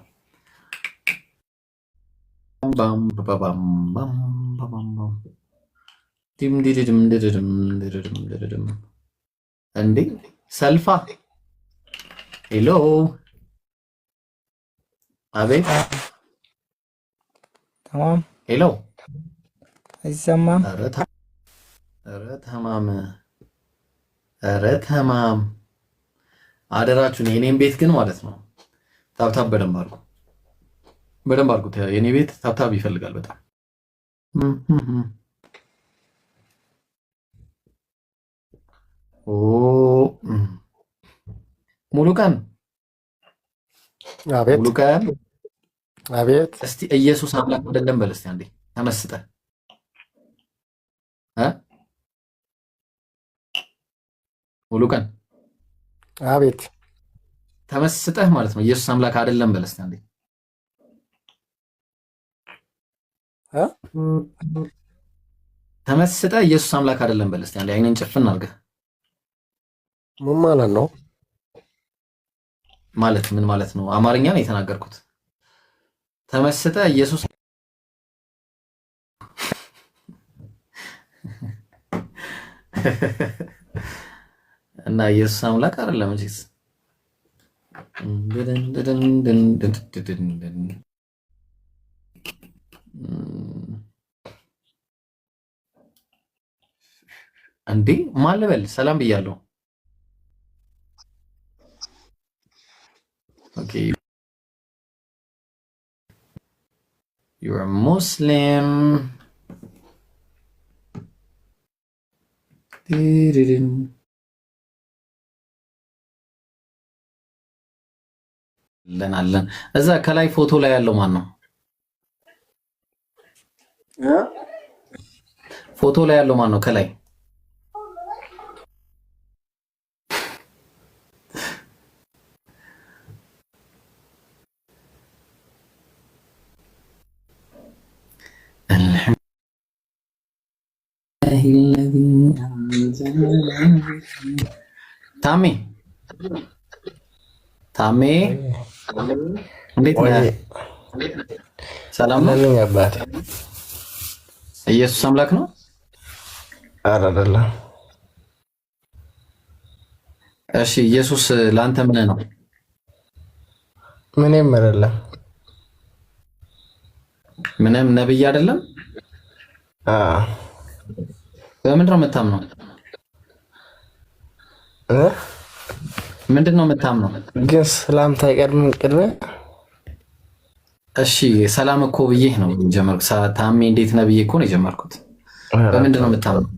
ባም ባም ባም ባም ባም ዲም ዲድም ዲድም ዲድም ዲድም እንዴ ሰልፋ ሄሎ አቤት ተማም ሄሎ አይሰማም። ኧረ ተማም አደራችሁን የኔን ቤት ግን ማለት ነው ታብታብ በደንብ አድርጉት። የኔ ቤት ታብታብ ይፈልጋል በጣም። ኦ ሙሉቀን አቤት ሙሉቀን አቤት። እስቲ ኢየሱስ አምላክ አይደለም በል እስቲ አንዴ ተመስጠ ሙሉቀን አቤት ተመስጠህ ማለት ነው ኢየሱስ አምላክ አይደለም በል እስቲ አንዴ ተመስጠህ ኢየሱስ አምላክ አይደለም በል እስቲ አንዴ አይነን ጭፍን አድርገህ። ምን ማለት ነው? ማለት ምን ማለት ነው? አማርኛ ነው የተናገርኩት። ተመስጠህ ኢየሱስ እና ኢየሱስ አምላክ አይደለም እንጂ እንዴ ማን ልበል? ሰላም ብያለሁ። ኦኬ you're a Muslim. አለን እዛ ከላይ ፎቶ ላይ ያለው ማን ነው? ፎቶ ላይ ያለው ማን ነው? ከላይ ታሜ ታሜ እንዴት ነህ? ሰላም ነው አባቴ። ኢየሱስ አምላክ ነው? ኧረ አይደለም። እሺ ኢየሱስ ለአንተ ምን ነው? ምንም አይደለም። ምንም ነብይ አይደለም? በምንድን ነው የምታምነው? ምንድን ነው የምታምነው? ግን ሰላምታ አይቀድምም ቅድመ? እሺ ሰላም እኮ ብዬህ ነው የጀመርኩት። ታሜ እንዴት ነህ ብዬ እኮ ነው የጀመርኩት። በምንድን ነው የምታምነው?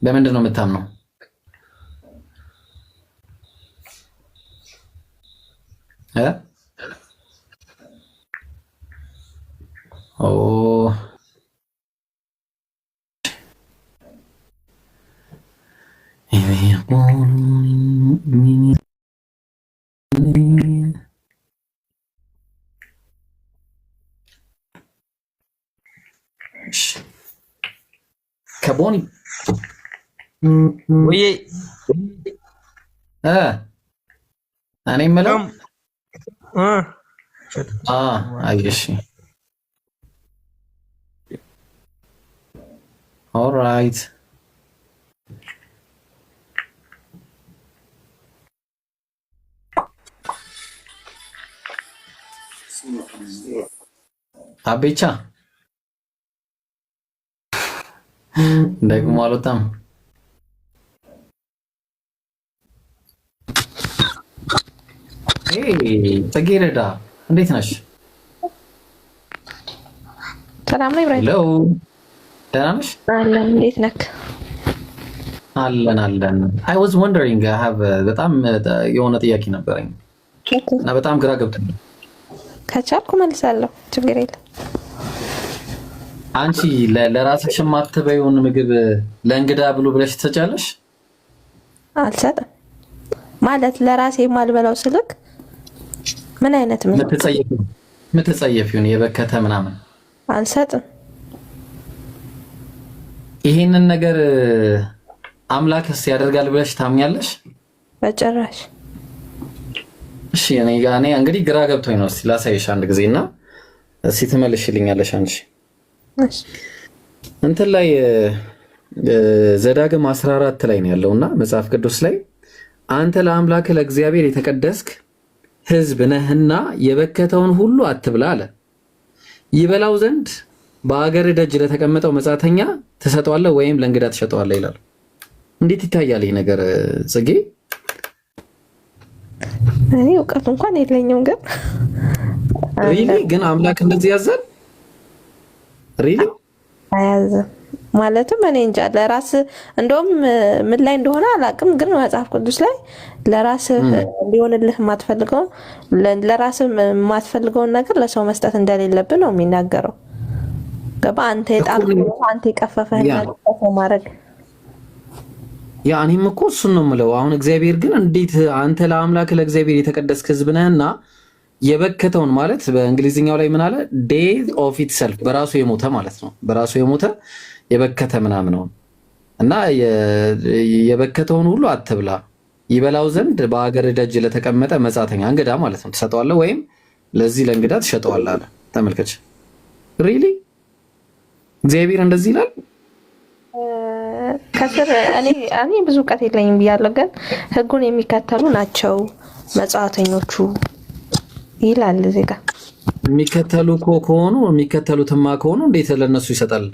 በምንድን ነው የምታምነው? ኦ ከቦኒ ወይ እኔ የምለው አየሽ ኦልራይት አቤቻ ደግሞ አልወጣም። ጽጌረዳ እንዴት ነሽ? ሰላም ነው ኢብራሂም። ሄሎ ደህና ነሽ? አለን። እንዴት ነክ? አለን። I was wondering I have በጣም የሆነ ጥያቄ ነበረኝ እና በጣም ግራ ገብቶኛል። ከቻልኩ መልሳለሁ፣ ችግር የለም። አንቺ ለራስሽ የማትበይውን ምግብ ለእንግዳ ብሉ ብለሽ ትሰጫለሽ? አልሰጥም ማለት ለራሴ የማልበላው ስልክ ምን አይነት ምትጸየፊውን የበከተ ምናምን አልሰጥም። ይሄንን ነገር አምላክስ ያደርጋል ብለሽ ታምኛለሽ? በጭራሽ። እሺ እኔ እንግዲህ ግራ ገብቶኝ ነው። እስቲ ላሳይሽ አንድ ጊዜና እስቲ ትመልሽልኛለሽ አንቺ። እሺ እንትን ላይ ዘዳግም 14 ላይ ነው ያለውና መጽሐፍ ቅዱስ ላይ አንተ ለአምላክ ለእግዚአብሔር የተቀደስክ ሕዝብ ነህና የበከተውን ሁሉ አትብላ አለ። ይበላው ዘንድ በአገር ደጅ ለተቀመጠው መጻተኛ ትሰጠዋለህ ወይም ለእንግዳ ትሸጠዋለህ ይላል። እንዴት ይታያል ይሄ ነገር ጽጌ? እኔ እውቀቱ እንኳን የለኝም፣ ግን አምላክ እንደዚህ ያዛል? ሪሊ አያዝም። ማለትም እኔ እንጃ ለራስ እንደውም ምን ላይ እንደሆነ አላውቅም፣ ግን መጽሐፍ ቅዱስ ላይ ለራስ ሊሆንልህ የማትፈልገው ለራስ የማትፈልገውን ነገር ለሰው መስጠት እንደሌለብህ ነው የሚናገረው። ገባ? አንተ የጣልከው አንተ የቀፈፈህን ነገር ማድረግ ያ እኔም እኮ እሱን ነው የምለው። አሁን እግዚአብሔር ግን እንዴት አንተ ለአምላክ ለእግዚአብሔር የተቀደስክ ሕዝብ ነህና የበከተውን ማለት በእንግሊዝኛው ላይ ምን አለ? ዴዝ ኦፍ ኢትሰልፍ በራሱ የሞተ ማለት ነው። በራሱ የሞተ የበከተ ምናምን ነው እና የበከተውን ሁሉ አትብላ፣ ይበላው ዘንድ በአገር ደጅ ለተቀመጠ መጻተኛ እንግዳ ማለት ነው ትሰጠዋለህ ወይም ለዚህ ለእንግዳ ትሸጠዋለህ አለ። ተመልከች። ሪሊ እግዚአብሔር እንደዚህ ይላል? ከስር እኔ ብዙ እውቀት የለኝም ብያለሁ፣ ግን ህጉን የሚከተሉ ናቸው መጻተኞቹ ይላል እዚህ ጋር። የሚከተሉ ከሆኑ የሚከተሉትማ ከሆኑ እንዴት ለነሱ ይሰጣል?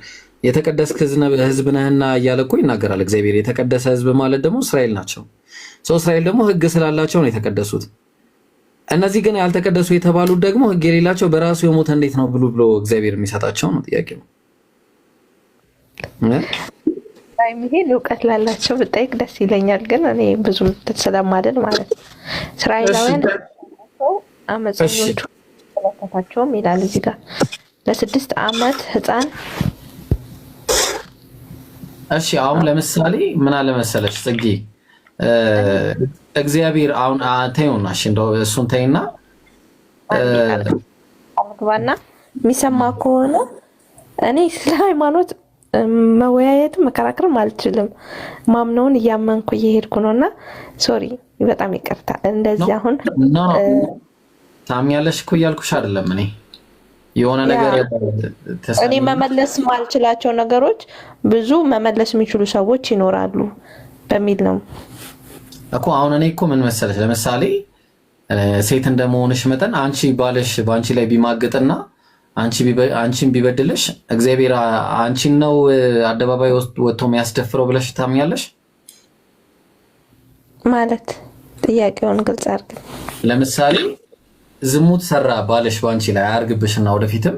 የተቀደስክ ህዝብ ነህና እያለ እኮ ይናገራል እግዚአብሔር። የተቀደሰ ህዝብ ማለት ደግሞ እስራኤል ናቸው። እስራኤል ደግሞ ህግ ስላላቸው ነው የተቀደሱት። እነዚህ ግን ያልተቀደሱ የተባሉት ደግሞ ህግ የሌላቸው በራሱ የሞተ እንዴት ነው ብሎ እግዚአብሔር የሚሰጣቸው ነው ጥያቄው። ይሄን እውቀት ላላቸው ብጠይቅ ደስ ይለኛል፣ ግን እኔ ብዙ ስለማደል ማለት ነው። እስራኤላውያን አመፀኞቹ ተለከታቸውም ይላል እዚህ ጋር ለ6 ዓመት ህፃን። እሺ አሁን ለምሳሌ ምን አለ መሰለሽ ጽጌ፣ እግዚአብሔር አሁን ተይውና እሺ እንደው እሱን ተይና አልግባና የሚሰማ ከሆነ እኔ ስለ ሃይማኖት መወያየትም መከራከርም አልችልም። ማምነውን እያመንኩ እየሄድኩ ነውና ሶሪ፣ በጣም ይቅርታ። እንደዚህ አሁን ታምኛለሽ እኮ እያልኩሽ አይደለም። እኔ የሆነ ነገር እኔ መመለስ ማልችላቸው ነገሮች ብዙ መመለስ የሚችሉ ሰዎች ይኖራሉ በሚል ነው እኮ። አሁን እኔ እኮ ምን መሰለሽ፣ ለምሳሌ ሴት እንደመሆንሽ መጠን አንቺ ባለሽ በአንቺ ላይ ቢማግጥና አንቺን ቢበድልሽ እግዚአብሔር አንቺን ነው አደባባይ ወጥቶ የሚያስደፍረው ብለሽ ታምኛለሽ? ማለት ጥያቄውን ግልጽ አድርግ። ለምሳሌ ዝሙት ሰራ ባለሽ በአንቺ ላይ አያርግብሽና ወደፊትም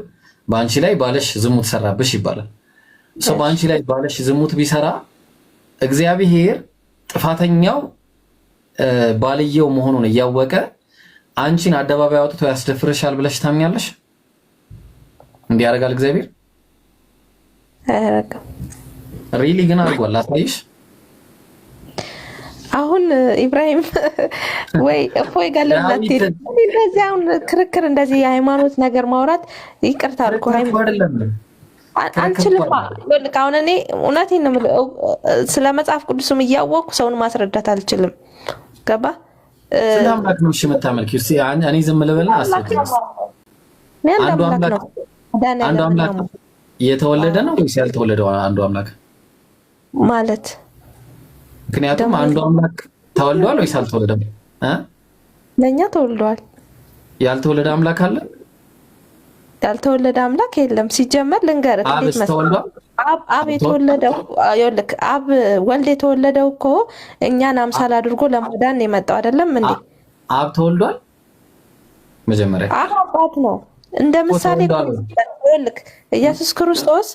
በአንቺ ላይ ባለሽ ዝሙት ሰራብሽ ይባላል። ሰው በአንቺ ላይ ባለሽ ዝሙት ቢሰራ እግዚአብሔር ጥፋተኛው ባልየው መሆኑን እያወቀ አንቺን አደባባይ አውጥቶ ያስደፍርሻል ብለሽ ታምኛለሽ? እንዲህ ያደርጋል እግዚአብሔር? አያደርግም። ሪሊ ግን አድርጓል። አሳይሽ። አሁን ኢብራሂም ወይ እፎይ ጋለናት እንደዚህ አሁን ክርክር እንደዚህ የሃይማኖት ነገር ማውራት ይቅርታ አልኩ። አንችልም። ይኸውልህ አሁን እኔ እውነቴን ነው የምልህ ስለ መጽሐፍ ቅዱስም እያወቅሁ ሰውን ማስረዳት አልችልም። ገባ? ስለ አምላክ ነው እሺ የምታመልኪው? እስኪ እኔ ዝም ልበልና አስረዳኝ። አንዱ አምላክ የተወለደ ነው ወይስ ያልተወለደው? አንዱ አምላክ ማለት ምክንያቱም አንዱ አምላክ ተወልዷል ወይስ አልተወለደም? ለእኛ ተወልዷል። ያልተወለደ አምላክ አለ? ያልተወለደ አምላክ የለም። ሲጀመር ልንገርህ፣ እንዴት መሰለህ አብ የተወለደው ይኸውልህ፣ አብ ወልድ የተወለደው እኮ እኛን አምሳል አድርጎ ለማዳን ነው የመጣው አይደለም እንዴ? አብ ተወልዷል መጀመሪያ። አባት ነው እንደ ምሳሌ ይኸውልህ፣ ኢየሱስ ክርስቶስ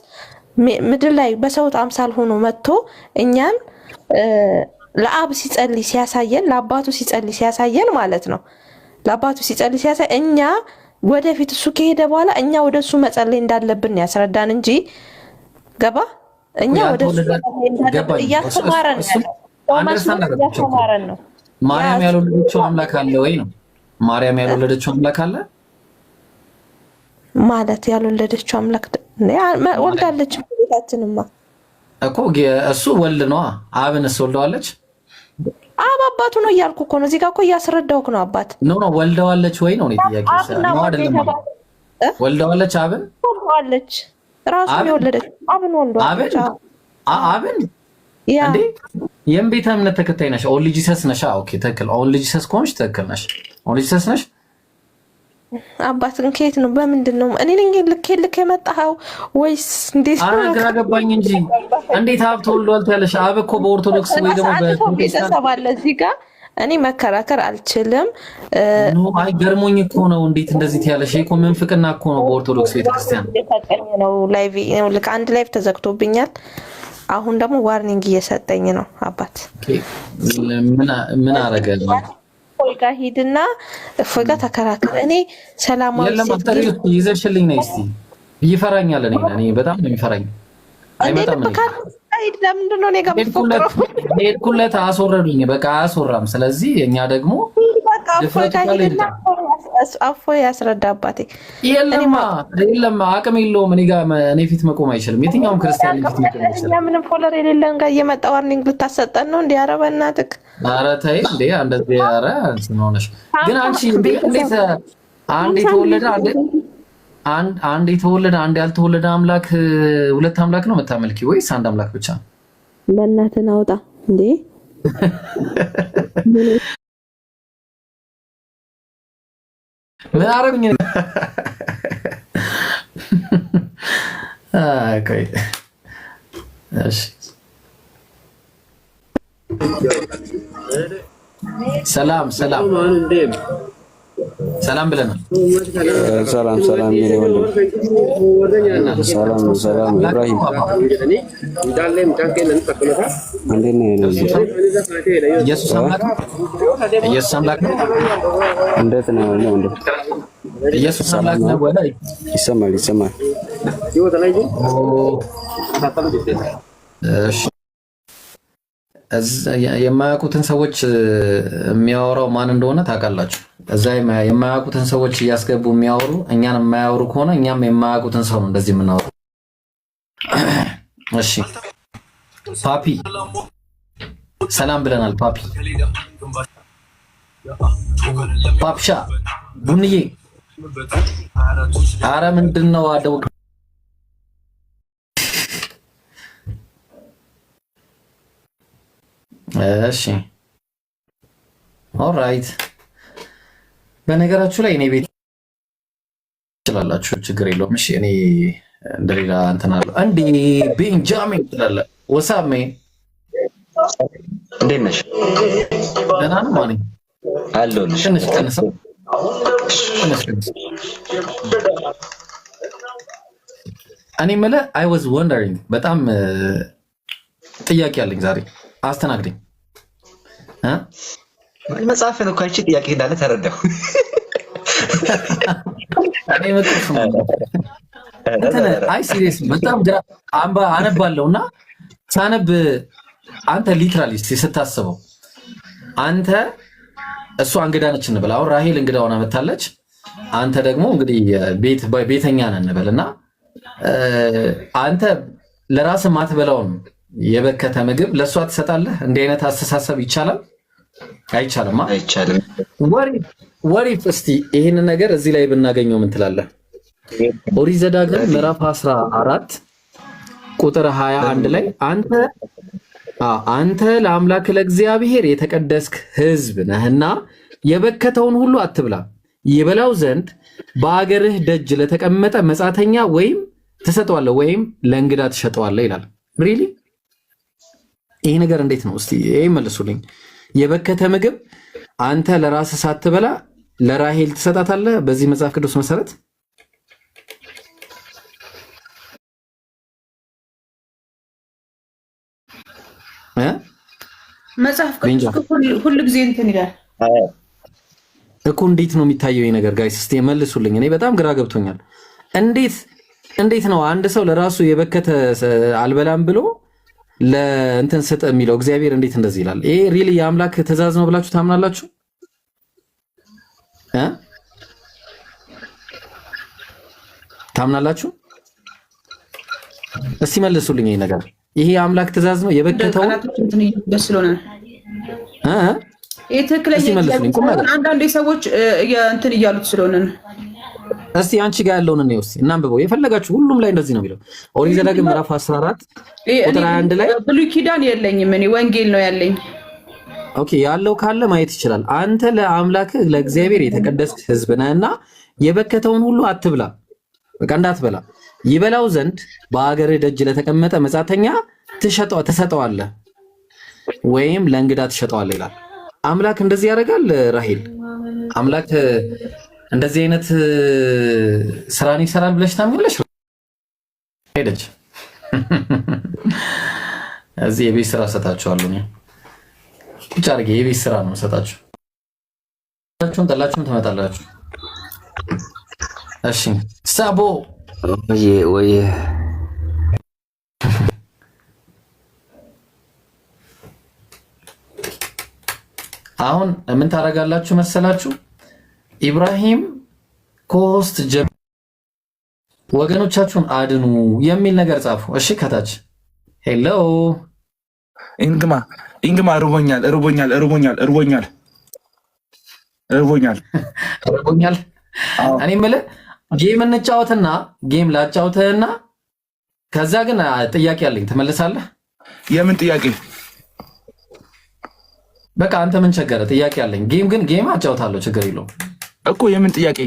ምድር ላይ በሰው አምሳል ሆኖ መጥቶ እኛን ለአብ ሲጸልይ ሲያሳየን፣ ለአባቱ ሲጸልይ ሲያሳየን ማለት ነው። ለአባቱ ሲጸልይ ሲያሳይ እኛ ወደፊት እሱ ከሄደ በኋላ እኛ ወደ እሱ መጸለይ እንዳለብን ያስረዳን እንጂ ገባ? እኛ ወደ እሱ እያስተማረን ነው። ማርያም ያልወለደችው አምላክ አለ ወይ ነው? ማርያም ያልወለደችው አምላክ አለ ማለት ያልወለደችው አምላክ ወልዳለች። ቤታችንማ እኮ እሱ ወልድ ነዋ። አብንስ ወልደዋለች? አብ አባቱ ነው እያልኩ እኮ ነው። እዚህ ጋር እኮ እያስረዳሁህ ነው። አባት ነው ወልደዋለች ወይ ነው ጥያቄ? ነው አይደለም? ወልደዋለች። አብን ወልደዋለች። ራሱን የወለደች አብን ወልደዋለች። አብን እንዴ የምን ቤተ እምነት ተከታይ ነሽ? ኦንሊ ጂሰስ ነሽ? ኦኬ ትክክል። ኦንሊ ጂሰስ ከሆንሽ ትክክል ነሽ። ኦንሊ ጂሰስ ነሽ። አባት ግን ከየት ነው? በምንድን ነው? እኔ ነኝ ልክ የመጣኸው ወይስ እንዴት ነው? ግራ ገባኝ እንጂ እንዴት አብ ተወልዷል ትያለሽ? አብ እኮ በኦርቶዶክስ ወይ ደግሞ በቤተሰብ አለ እዚህ ጋር እኔ መከራከር አልችልም። አይ ገርሞኝ እኮ ነው እንዴት እንደዚህ ትያለሽ? እኮ ምንፍቅና እኮ ነው በኦርቶዶክስ ቤተክርስቲያን ነው። ላይቭ ልክ አንድ ላይቭ ተዘግቶብኛል። አሁን ደግሞ ዋርኒንግ እየሰጠኝ ነው። አባት ምን አረገ? እፎይ ጋር ሂድና እፎይ ጋር ተከራከር። እኔ ሰላማዊ ለማፍጠር ይዘሽልኝ ነይ እስቲ። ይፈራኛል። እኔ በጣም ነው የሚፈራኝ። አይመጣም ነው ሂድ። ለምንድን ነው እኔ ጋር የምትፎክረው? ሄድኩለት አስወረዱኝ። በቃ አያስወራም። ስለዚህ እኛ ደግሞ በቃ እፎይ ጋር ሂድና እፎይ ያስረዳ። አባቴ የለማ አቅም የለውም። እኔ ፊት መቆም አይችልም። የትኛውም ክርስቲያን ፊት መቆም አይችልም። ለምንም ፎሎወር የሌለን ጋር እየመጣ ዋርኒንግ ልታሰጠን ነው እንዴ? ኧረ በእናትህ ኧረ ተይ እንዴ እንደዚህ። ኧረ ስለሆነሽ ግን አንቺ እንዴት አንድ የተወለደ አንድ ያልተወለደ አምላክ ሁለት አምላክ ነው የምታመልኪ ወይስ አንድ አምላክ ብቻ? በእናትህ አውጣ እንዴ! ምን አረግኝ? ቆይ እሺ፣ ሰላም ብለናል። ሰላም ኢብራሂም ኢየሱስ አምላክ ነው። እንዴት ነው? ኢየሱስ አምላክ ነው ወይ? ይሰማል። የማያውቁትን ሰዎች የሚያወራው ማን እንደሆነ ታውቃላችሁ? እዛ የማያውቁትን ሰዎች እያስገቡ የሚያወሩ እኛን የማያወሩ ከሆነ እኛም የማያውቁትን ሰው ነው እንደዚህ የምናወሩ። እሺ ፓፒ ሰላም ብለናል። ፓፕሻ ቡንዬ፣ አረ ምንድን ነው አደው? እሺ ኦልራይት። በነገራችሁ ላይ እኔ ቤት ትችላላችሁ፣ ችግር የለውም። እሺ እኔ እንደሌላ እንትን አለ እንዴ? ቤንጃሚን ትላለ። ወሳሜ እንዴት ነሽ? ደህና ነው ማለት አለሁልሽ። ትንሽ ቀንሰው እኔ የምልህ አይ ዋዝ ወንደሪንግ፣ በጣም ጥያቄ አለኝ ዛሬ አስተናግደኝ። መጽሐፍ ነው ካልሽ ጥያቄ እንዳለ ተረዳሁ። አይ ሲሪየስ በጣም ግራ አነባለሁና ሳነብ አንተ ሊትራሊ ስታስበው አንተ እሷ እንግዳ ነች እንበል። አሁን ራሄል እንግዳ ሆና መታለች። አንተ ደግሞ እንግዲህ ቤተኛ ነህ እንበልና አንተ ለራስህ ማትበላውን የበከተ ምግብ ለእሷ ትሰጣለህ? እንዲህ አይነት አስተሳሰብ ይቻላል? አይቻልም። አይቻልም። ወሪፍ እስቲ ይህን ነገር እዚህ ላይ ብናገኘው ምን ትላለህ? ኦሪት ዘዳግም ምዕራፍ 14 ቁጥር 21 ላይ አንተ ለአምላክ ለእግዚአብሔር የተቀደስክ ሕዝብ ነህና የበከተውን ሁሉ አትብላ፣ ይበላው ዘንድ በአገርህ ደጅ ለተቀመጠ መጻተኛ ወይም ትሰጠዋለህ ወይም ለእንግዳ ትሸጠዋለህ ይላል። ሪሊ ይሄ ነገር እንዴት ነው? እስቲ ይሄ መልሱልኝ። የበከተ ምግብ አንተ ለራስህ ሳትበላ ለራሄል ትሰጣታለህ በዚህ መጽሐፍ ቅዱስ መሰረት? መጽሐፍ ቅዱስ ሁሉ ጊዜ እንትን ይላል እኮ። እንዴት ነው የሚታየው ይሄ ነገር? ጋይስ እስቲ መልሱልኝ። እኔ በጣም ግራ ገብቶኛል። እንዴት ነው አንድ ሰው ለራሱ የበከተ አልበላም ብሎ ለእንትን ስጥ የሚለው? እግዚአብሔር እንዴት እንደዚህ ይላል? ይሄ ሪሊ የአምላክ ትእዛዝ ነው ብላችሁ ታምናላችሁ? ታምናላችሁ? እስቲ መልሱልኝ። ይሄ ነገር ይሄ የአምላክ ትእዛዝ ነው? የበከተው አንዳንድ ሰዎች እንትን እያሉት ስለሆነ ነው። እስቲ አንቺ ጋር ያለውን ነው እስቲ እናንብበው። የፈለጋችሁ ሁሉም ላይ እንደዚህ ነው የሚለው። ኦሪት ዘዳግም ምዕራፍ 14 ቁጥር 21 ላይ ብሉይ ኪዳን የለኝም እኔ ወንጌል ነው ያለኝ። ኦኬ ያለው ካለ ማየት ይችላል። አንተ ለአምላክህ ለእግዚአብሔር የተቀደስክ ሕዝብ ነህና የበከተውን ሁሉ አትብላ፣ በቃ እንዳትበላ፣ ይበላው ዘንድ በአገርህ ደጅ ለተቀመጠ መጻተኛ ትሰጠዋለህ ወይም ለእንግዳ ትሸጠዋለህ ይላል። አምላክ እንደዚህ ያደርጋል? ራሄል አምላክ እንደዚህ አይነት ስራን ይሰራል ብለሽ ታምኛለሽ? ሄደች እዚህ የቤት ስራ ሰጣችኋለሁ። እኔ ቁጭ አድርጌ የቤት ስራ ነው ሰጣችሁ። ጠላችሁም ትመጣላችሁ። እሺ ሳቦ ወይ አሁን ምን ታደርጋላችሁ መሰላችሁ? ኢብራሂም ኮስት ወገኖቻችሁን አድኑ የሚል ነገር ጻፉ። እሺ ከታች ሄሎ ኢንግማ እርቦኛል። እኔ የምልህ ጌም እንጫወትና ጌም ላጫውትህና ከዛ ግን ጥያቄ አለኝ ትመልሳለህ። የምን ጥያቄ? በቃ አንተ ምን ቸገረ? ጥያቄ አለኝ። ጌም አጫውታለሁ፣ ችግር የለውም እኮ። የምን ጥያቄ?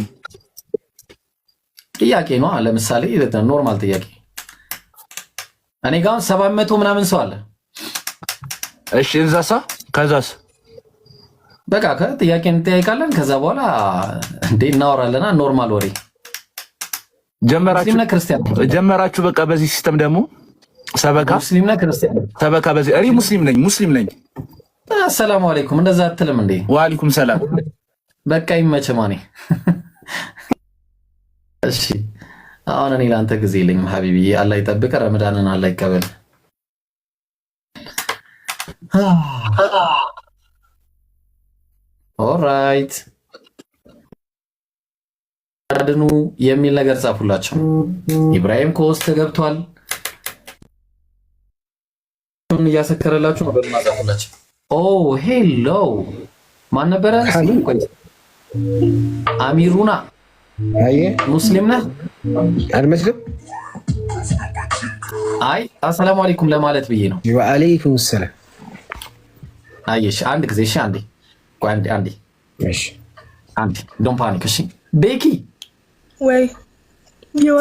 ጥያቄ ነው። ለምሳሌ ኖርማል ጥያቄ። እኔ ጋር 700 ምናምን ሰው አለ። እሺ እንዛሳ ከዛስ? በቃ ጥያቄ እንጠያይቃለን። ከዛ በኋላ እናወራለና ኖርማል ወሬ ጀመራችሁ። በቃ በዚህ ሲስተም ደግሞ ሰበካ ሙስሊምና ክርስቲያን ሰበካ። በዚህ እኔ ሙስሊም ነኝ። አሰላሙ አለይኩም እንደዛ አትልም እንዴ? ወአለይኩም ሰላም። በቃ ይመችህ ማኔ። እሺ አሁን እኔ ለአንተ ጊዜ የለኝም ሀቢቢ። አላህ ይጠብቅ፣ ረመዳንን አላህ ይቀበል። ኦራይት አድኑ የሚል ነገር ጻፉላቸው። ኢብራሂም ከውስጥ ገብቷል እያሰከረላችሁ ነው። በልና ጻፉላቸው። ኦ ሄሎ ማን ነበረ? አሚሩና ሙስሊም ነህ? አልመስልም። አይ አሰላሙ አለይኩም ለማለት ብዬ ነው። ወአለይኩም ሰላም። አየሽ አንድ ጊዜ እሺ፣ አንዴ እሺ፣ ዶንት ፓኒክ እሺ። ቤኪ ወይ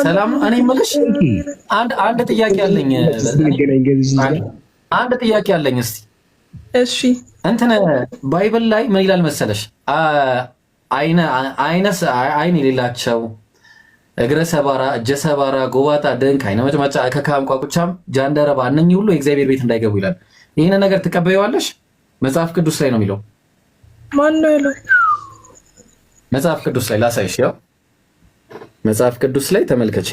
ሰላም ነው። እኔ የምልሽ አንድ ጥያቄ አለኝ። አንድ ጥያቄ አለኝ። እስቲ እሺ እንትን ባይብል ላይ ምን ይላል መሰለሽ? አይን የሌላቸው እግረ ሰባራ፣ እጀ ሰባራ፣ ጎባጣ፣ ድንክ፣ አይነ መጭማጫ፣ ከካም፣ ቋቁቻም፣ ጃንደረባ እነኚህ ሁሉ የእግዚአብሔር ቤት እንዳይገቡ ይላል። ይህን ነገር ትቀበይዋለሽ? መጽሐፍ ቅዱስ ላይ ነው የሚለው። ማን ነው ያለው? መጽሐፍ ቅዱስ ላይ ላሳይሽ። ያው መጽሐፍ ቅዱስ ላይ ተመልከች።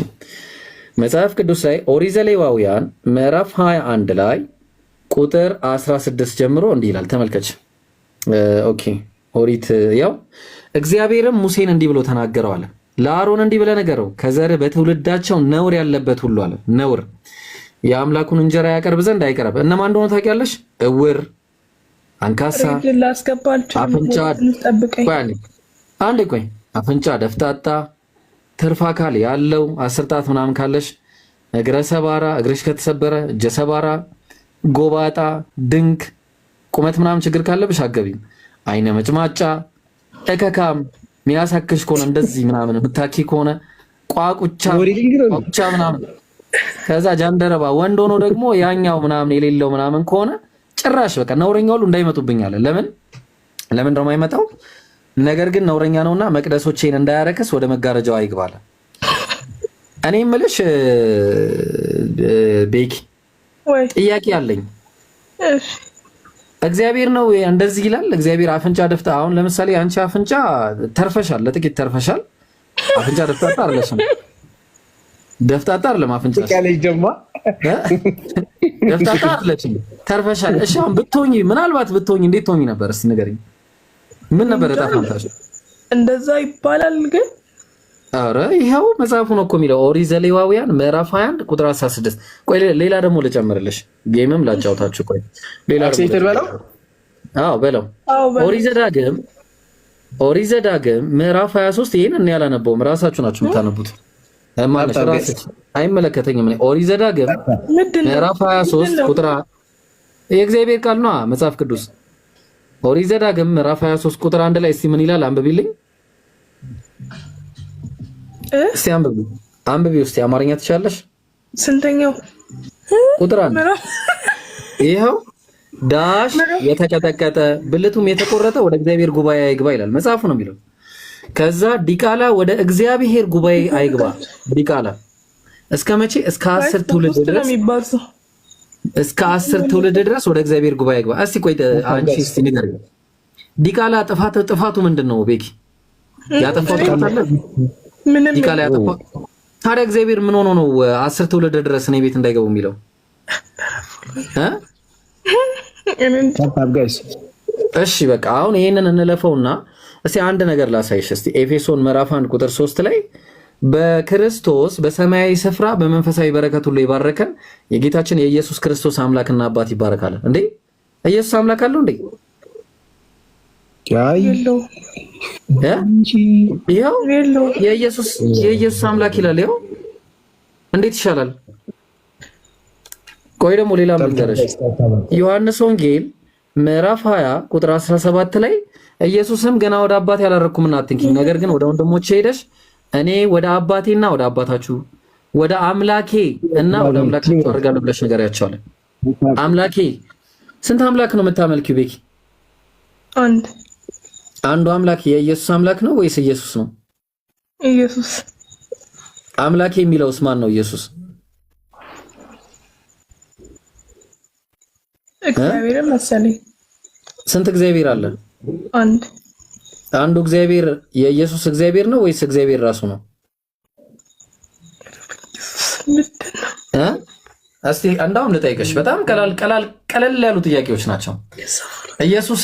መጽሐፍ ቅዱስ ላይ ኦሪት ዘሌዋውያን ምዕራፍ 21 ላይ ቁጥር 16 ጀምሮ እንዲህ ይላል። ተመልከች። ኦኬ ኦሪት ያው እግዚአብሔርም ሙሴን እንዲህ ብሎ ተናገረው አለ። ለአሮን እንዲህ ብለህ ንገረው ከዘርህ በትውልዳቸው ነውር ያለበት ሁሉ አለ። ነውር የአምላኩን እንጀራ ያቀርብ ዘንድ አይቀርብ። እነማን እንደሆነ ታውቂያለሽ? እውር፣ አንካሳ፣ አፍንጫ ቆይ አፍንጫ ደፍጣጣ፣ ትርፍ አካል ያለው 10 ጣት ምናምን ካለሽ፣ እግረ ሰባራ፣ እግርሽ ከተሰበረ፣ እጀ ሰባራ፣ ጎባጣ፣ ድንክ፣ ቁመት ምናምን ችግር ካለብሽ አገቢም። አይነ መጭማጫ፣ እከካም ሚያሳክሽ ከሆነ እንደዚህ ምናምን ምታኪ ከሆነ ቋቁቻ ምናምን ከዛ ጃንደረባ ወንድ ሆኖ ደግሞ ያኛው ምናምን የሌለው ምናምን ከሆነ ጭራሽ በቃ ነውረኛ ሁሉ እንዳይመጡብኝ አለ። ለምን ነው የማይመጣው? ነገር ግን ነውረኛ ነውና መቅደሶቼን እንዳያረክስ ወደ መጋረጃው አይግባለ። እኔ የምልሽ ቤኪ ጥያቄ አለኝ። እግዚአብሔር ነው እንደዚህ ይላል? እግዚአብሔር አፍንጫ ደፍታ አሁን ለምሳሌ አንቺ አፍንጫ ተርፈሻል፣ ለጥቂት ተርፈሻል። አፍንጫ ደፍታታ አይደለሽም? ደፍታታ አይደለም አፍንጫ ያለሽ ደግሞ ደፍታታ አይደለሽም፣ ተርፈሻል። እሺ አሁን ብትሆኚ ምናልባት ብትሆኚ እንዴት ትሆኚ ነበር? እስቲ ንገሪኝ። ምን ነበር ታፋንታሽ? እንደዛ ይባላል ግን አረ ይሄው መጽሐፉ ነው እኮ የሚለው ኦሪት ዘሌዋውያን ምዕራፍ 21 ቁጥር 16። ቆይ ሌላ ደግሞ ልጨምርልሽ፣ ጌምም ላጫውታችሁ። ቆይ ሌላ ደግሞ በለው ኦሪት ዘዳግም ምዕራፍ 23። ይሄን እኔ ያላነበውም ራሳችሁ ናችሁ የምታነቡት። ማለሽ ራስሽ አይመለከተኝም። ኦሪት ዘዳግም ምዕራፍ 23 ቁጥር የእግዚአብሔር ቃል ነው መጽሐፍ ቅዱስ። ኦሪት ዘዳግም ምዕራፍ 23 ቁጥር 1 ላይ እስቲ ምን ይላል? አንብቢልኝ እስቲ አንብቢ ውስጥ አማርኛ ትችላለሽ? ስንተኛው ቁጥር 1? ይሄው ዳሽ የተቀጠቀጠ ብልቱም የተቆረጠ ወደ እግዚአብሔር ጉባኤ አይግባ ይላል መጽሐፉ ነው የሚለው። ከዛ ዲቃላ ወደ እግዚአብሔር ጉባኤ አይግባ። ዲቃላ እስከ መቼ? እስከ 10 ትውልድ ድረስ እስከ 10 ትውልድ ድረስ ወደ እግዚአብሔር ጉባኤ አይግባ። እስቲ ቆይ አንቺ እስቲ ንገሪኝ፣ ዲቃላ ጥፋቱ ምንድነው? ቤኪ ያጠፋው ጥፋት አለ? ምንም ዲቃላ ያጠፋው ታዲያ እግዚአብሔር ምን ሆኖ ነው 10 ትውልድ ድረስ እኔ ቤት እንዳይገቡ የሚለው? እሺ በቃ አሁን ይሄንን እንለፈውና እስቲ አንድ ነገር ላሳይሽ። እስቲ ኤፌሶን ምዕራፍ 1 ቁጥር 3 ላይ በክርስቶስ በሰማያዊ ስፍራ በመንፈሳዊ በረከት ሁሉ ይባረከን የጌታችን የኢየሱስ ክርስቶስ አምላክና አባት ይባረካል። እንዴ ኢየሱስ አምላክ አለው እንዴ? ያይለው ይሄው የኢየሱስ አምላክ ይላል። ይሄው እንዴት ይሻላል? ቆይ ደግሞ ሌላ ምንገረሽ ዮሐንስ ወንጌል ምዕራፍ 20 ቁጥር 17 ላይ ኢየሱስም ገና ወደ አባቴ ያላረኩምና አትንኪኝ፣ ነገር ግን ወደ ወንድሞቼ ሄደሽ እኔ ወደ አባቴና ወደ አባታችሁ ወደ አምላኬ እና ወደ አምላካችሁ አድርጋለሁ ብለሽ ንገሪያቸው አለ። አምላኬ ስንት አምላክ ነው የምታመልኪው ቤኪ? አንዱ አምላክ የኢየሱስ አምላክ ነው ወይስ ኢየሱስ ነው? ኢየሱስ። አምላኬ የሚለውስ ማን ነው? ኢየሱስ። እግዚአብሔር መሰለኝ። ስንት እግዚአብሔር አለ? አንዱ እግዚአብሔር የኢየሱስ እግዚአብሔር ነው ወይስ እግዚአብሔር ራሱ ነው? እስቲ አንዳውን ልጠይቅሽ። በጣም ቀለል ያሉ ጥያቄዎች ናቸው። ኢየሱስ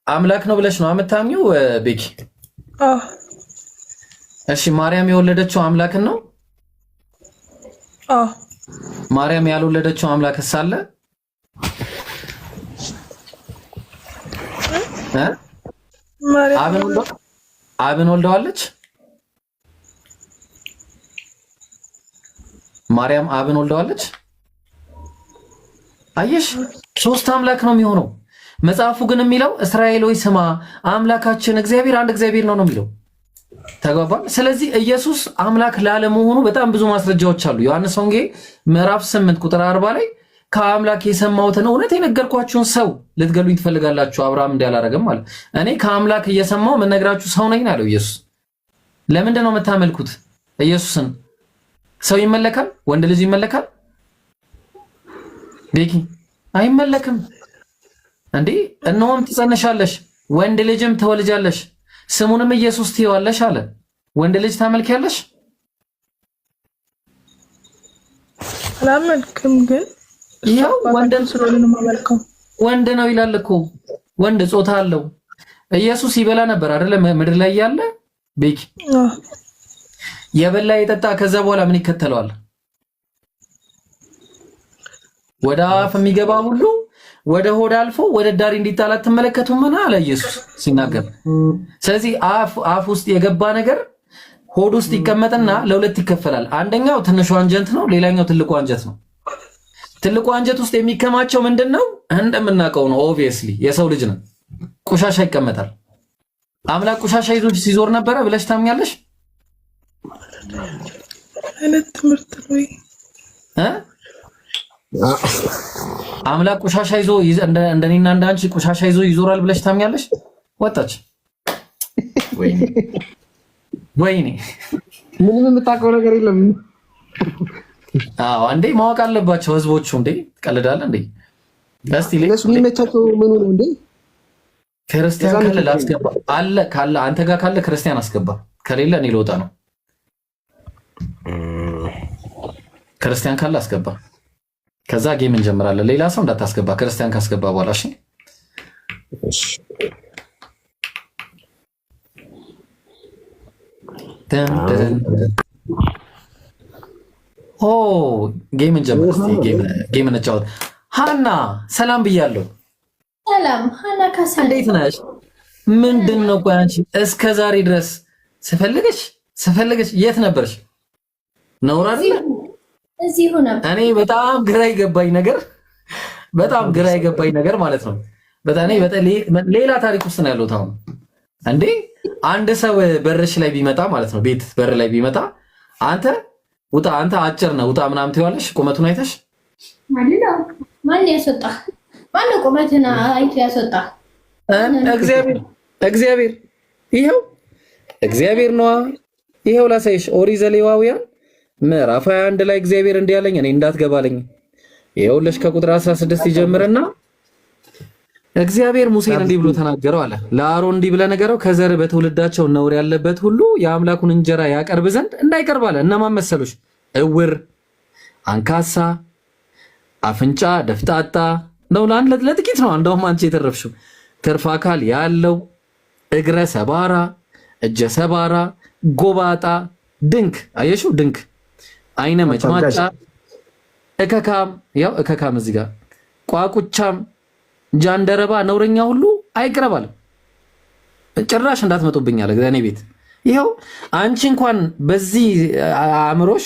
አምላክ ነው ብለሽ ነው የምታምኚው ቤኪ? እሺ ማርያም የወለደችው አምላክን ነው? ማርያም ያልወለደችው አምላክስ አለ? አብን ወልደዋለች? ማርያም አብን ወልደዋለች? አየሽ፣ 3 አምላክ ነው የሚሆነው። መጽሐፉ ግን የሚለው እስራኤል ሆይ ስማ አምላካችን እግዚአብሔር አንድ እግዚአብሔር ነው የሚለው። ተግባባን? ስለዚህ ኢየሱስ አምላክ ላለመሆኑ በጣም ብዙ ማስረጃዎች አሉ። ዮሐንስ ወንጌል ምዕራፍ 8 ቁጥር 40 ላይ ከአምላክ የሰማሁትን እውነት የነገርኳችሁን ሰው ልትገሉኝ ትፈልጋላችሁ፣ አብርሃም እንዳላረገም ማለት እኔ ከአምላክ እየሰማሁ የምነግራችሁ ሰው ነኝ አለው ኢየሱስ። ለምንድን ነው የምታመልኩት ኢየሱስን? ሰው ይመለካል? ወንድ ልጅ ይመለካል? ቤኪ አይመለክም እንዴ? እነሆም ትጸንሻለሽ ወንድ ልጅም ትወልጃለሽ ስሙንም ኢየሱስ ትይዋለሽ አለ። ወንድ ልጅ ታመልኪያለሽ? አላመልክም ግን ይሄው ወንድን ስለሆነ ነው የማመልከው። ወንድ ነው ይላል እኮ ወንድ ጾታ አለው። ኢየሱስ ይበላ ነበር አይደለ? ምድር ላይ ያለ ቤኪ የበላ የጠጣ ከዛ በኋላ ምን ይከተለዋል? ወደ አፍ የሚገባ ሁሉ ወደ ሆድ አልፎ ወደ ዳሪ እንዲጣል አትመለከቱም አለ ኢየሱስ ሲናገር። ስለዚህ አፍ ውስጥ የገባ ነገር ሆድ ውስጥ ይቀመጥና ለሁለት ይከፈላል። አንደኛው ትንሹ አንጀት ነው፣ ሌላኛው ትልቁ አንጀት ነው። ትልቁ አንጀት ውስጥ የሚከማቸው ምንድነው? እንደምናውቀው ነው። ኦብቪየስሊ የሰው ልጅ ነው፣ ቆሻሻ ይቀመጣል። አምላክ ቆሻሻ ይዞ ሲዞር ነበረ ብለሽ ታምኛለሽ? አይነት ትምህርት ነው አምላክ ቆሻሻ ይዞ እንደኔና እንዳንቺ ቆሻሻ ይዞ ይዞራል ብለሽ ታምኛለሽ? ወጣች ወይኔ ምንም የምታውቀው ነገር የለም። አዎ እንዴ ማወቅ አለባቸው ህዝቦቹ። እንዴ ትቀልዳለህ እንዴ? እስቲ ለሱ የሚመቻቸው ምኑ ነው እንዴ? ክርስቲያን ካለ ላስገባ አለ ካለ አንተ ጋር ካለ ክርስቲያን አስገባ፣ ከሌለ እኔ ልወጣ ነው። ክርስቲያን ካለ አስገባ፣ ከዛ ጌም እንጀምራለን። ሌላ ሰው እንዳታስገባ ክርስቲያን ካስገባ በኋላ እሺ። ኦ ጌም እንጀምር እስቲ፣ ጌም እንጫወት። ሃና ሰላም ብያለሁ። ሰላም ሃና ካሳ፣ እንዴት ነሽ? ምንድነው ቆይ አንቺ እስከ ዛሬ ድረስ ስፈልግሽ የት ነበርሽ? ነውር አይደል? እዚሁ ነበር። እኔ በጣም ግራ የገባኝ ነገር ማለት ነው። በጣም ሌላ ታሪክ ውስጥ ነው ያለሁት አሁን። እንዴ አንድ ሰው በርሽ ላይ ቢመጣ ማለት ነው፣ ቤት በር ላይ ቢመጣ አንተ ውጣ፣ አንተ አጭር ነህ ውጣ ምናምን ትይዋለሽ? ቁመቱን አይተሽ ማን ያስወጣ? ማን ቁመቱን አይቶ ያስወጣ? እግዚአብሔር ይሄው እግዚአብሔር ነዋ። ይሄው ላሳይሽ። ኦሪት ዘሌዋውያን ምዕራፍ 21 ላይ እግዚአብሔር እንዲህ አለኝ፣ እኔ እንዳትገባለኝ። ይኸውልሽ ከቁጥር 16 ይጀምርና እግዚአብሔር ሙሴን እንዲህ ብሎ ተናገረው አለ። ለአሮን እንዲህ ብለህ ንገረው፣ ከዘር በትውልዳቸው ነውር ያለበት ሁሉ የአምላኩን እንጀራ ያቀርብ ዘንድ እንዳይቀርብ አለ። እነማን መሰሉሽ? እውር፣ አንካሳ፣ አፍንጫ ደፍጣጣ ነው። ለጥቂት ነው እንደውም አንቺ የተረፍሽው። ትርፍ አካል ያለው፣ እግረ ሰባራ፣ እጀ ሰባራ፣ ጎባጣ፣ ድንክ። አየሽው? ድንክ፣ አይነ መጭማጫ፣ እከካም፣ ያው እከካም እዚህ ጋር ቋቁቻም፣ ጃንደረባ፣ ነውረኛ ሁሉ አይቅረባል። ጭራሽ እንዳትመጡብኛል እኔ ቤት። ይኸው አንቺ እንኳን በዚህ አእምሮሽ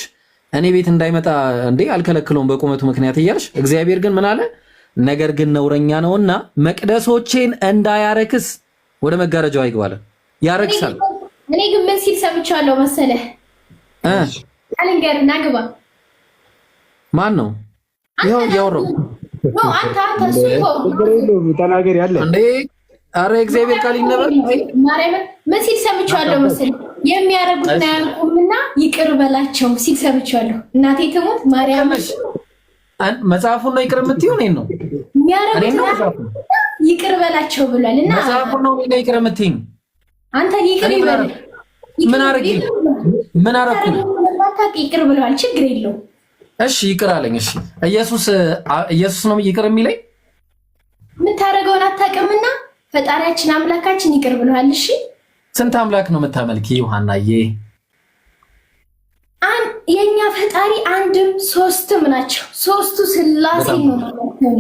እኔ ቤት እንዳይመጣ እንዴ አልከለክለውም በቁመቱ ምክንያት እያልሽ፣ እግዚአብሔር ግን ምን አለ? ነገር ግን ነውረኛ ነውና መቅደሶቼን እንዳያረክስ ወደ መጋረጃው አይግባለ። ያረክሳል። እኔ ግን ምን ሲል ሰምቻለሁ መሰለህ? አልንገርና ግባ። ማን ነው? ይኸው እያወራሁ አንተ ተናገር ያለ እንዴ? አረ እግዚአብሔር ቃል ይነበብ። ማርያም ምን ሲል ሰምቻለሁ መሰለህ? የሚያረጉት ያልቁምና ይቅር በላቸው ሲል ሰምቻለሁ። እናቴ ትሞት ማርያም። መጽሐፉን ነው ይቅር የምትይው? እኔን ነው ይቅር በላቸው ብሏል። እና መጽሐፉን ነው ይቅር የምትይኝ? አንተ ይቅር ይበል። ምን አረግ ይቅር ብለዋል። ችግር የለውም። እሺ ይቅር አለኝ። እሺ ኢየሱስ ነው ይቅር የሚለኝ? የምታደርገውን አታውቅምና ፈጣሪያችን አምላካችን ይቅር ብለዋል። እሺ ስንት አምላክ ነው የምታመልኪ ዮሐናዬ? የኛ ፈጣሪ አንድም ሶስትም ናቸው። ሶስቱ ስላሴ ነው ማለት ነው።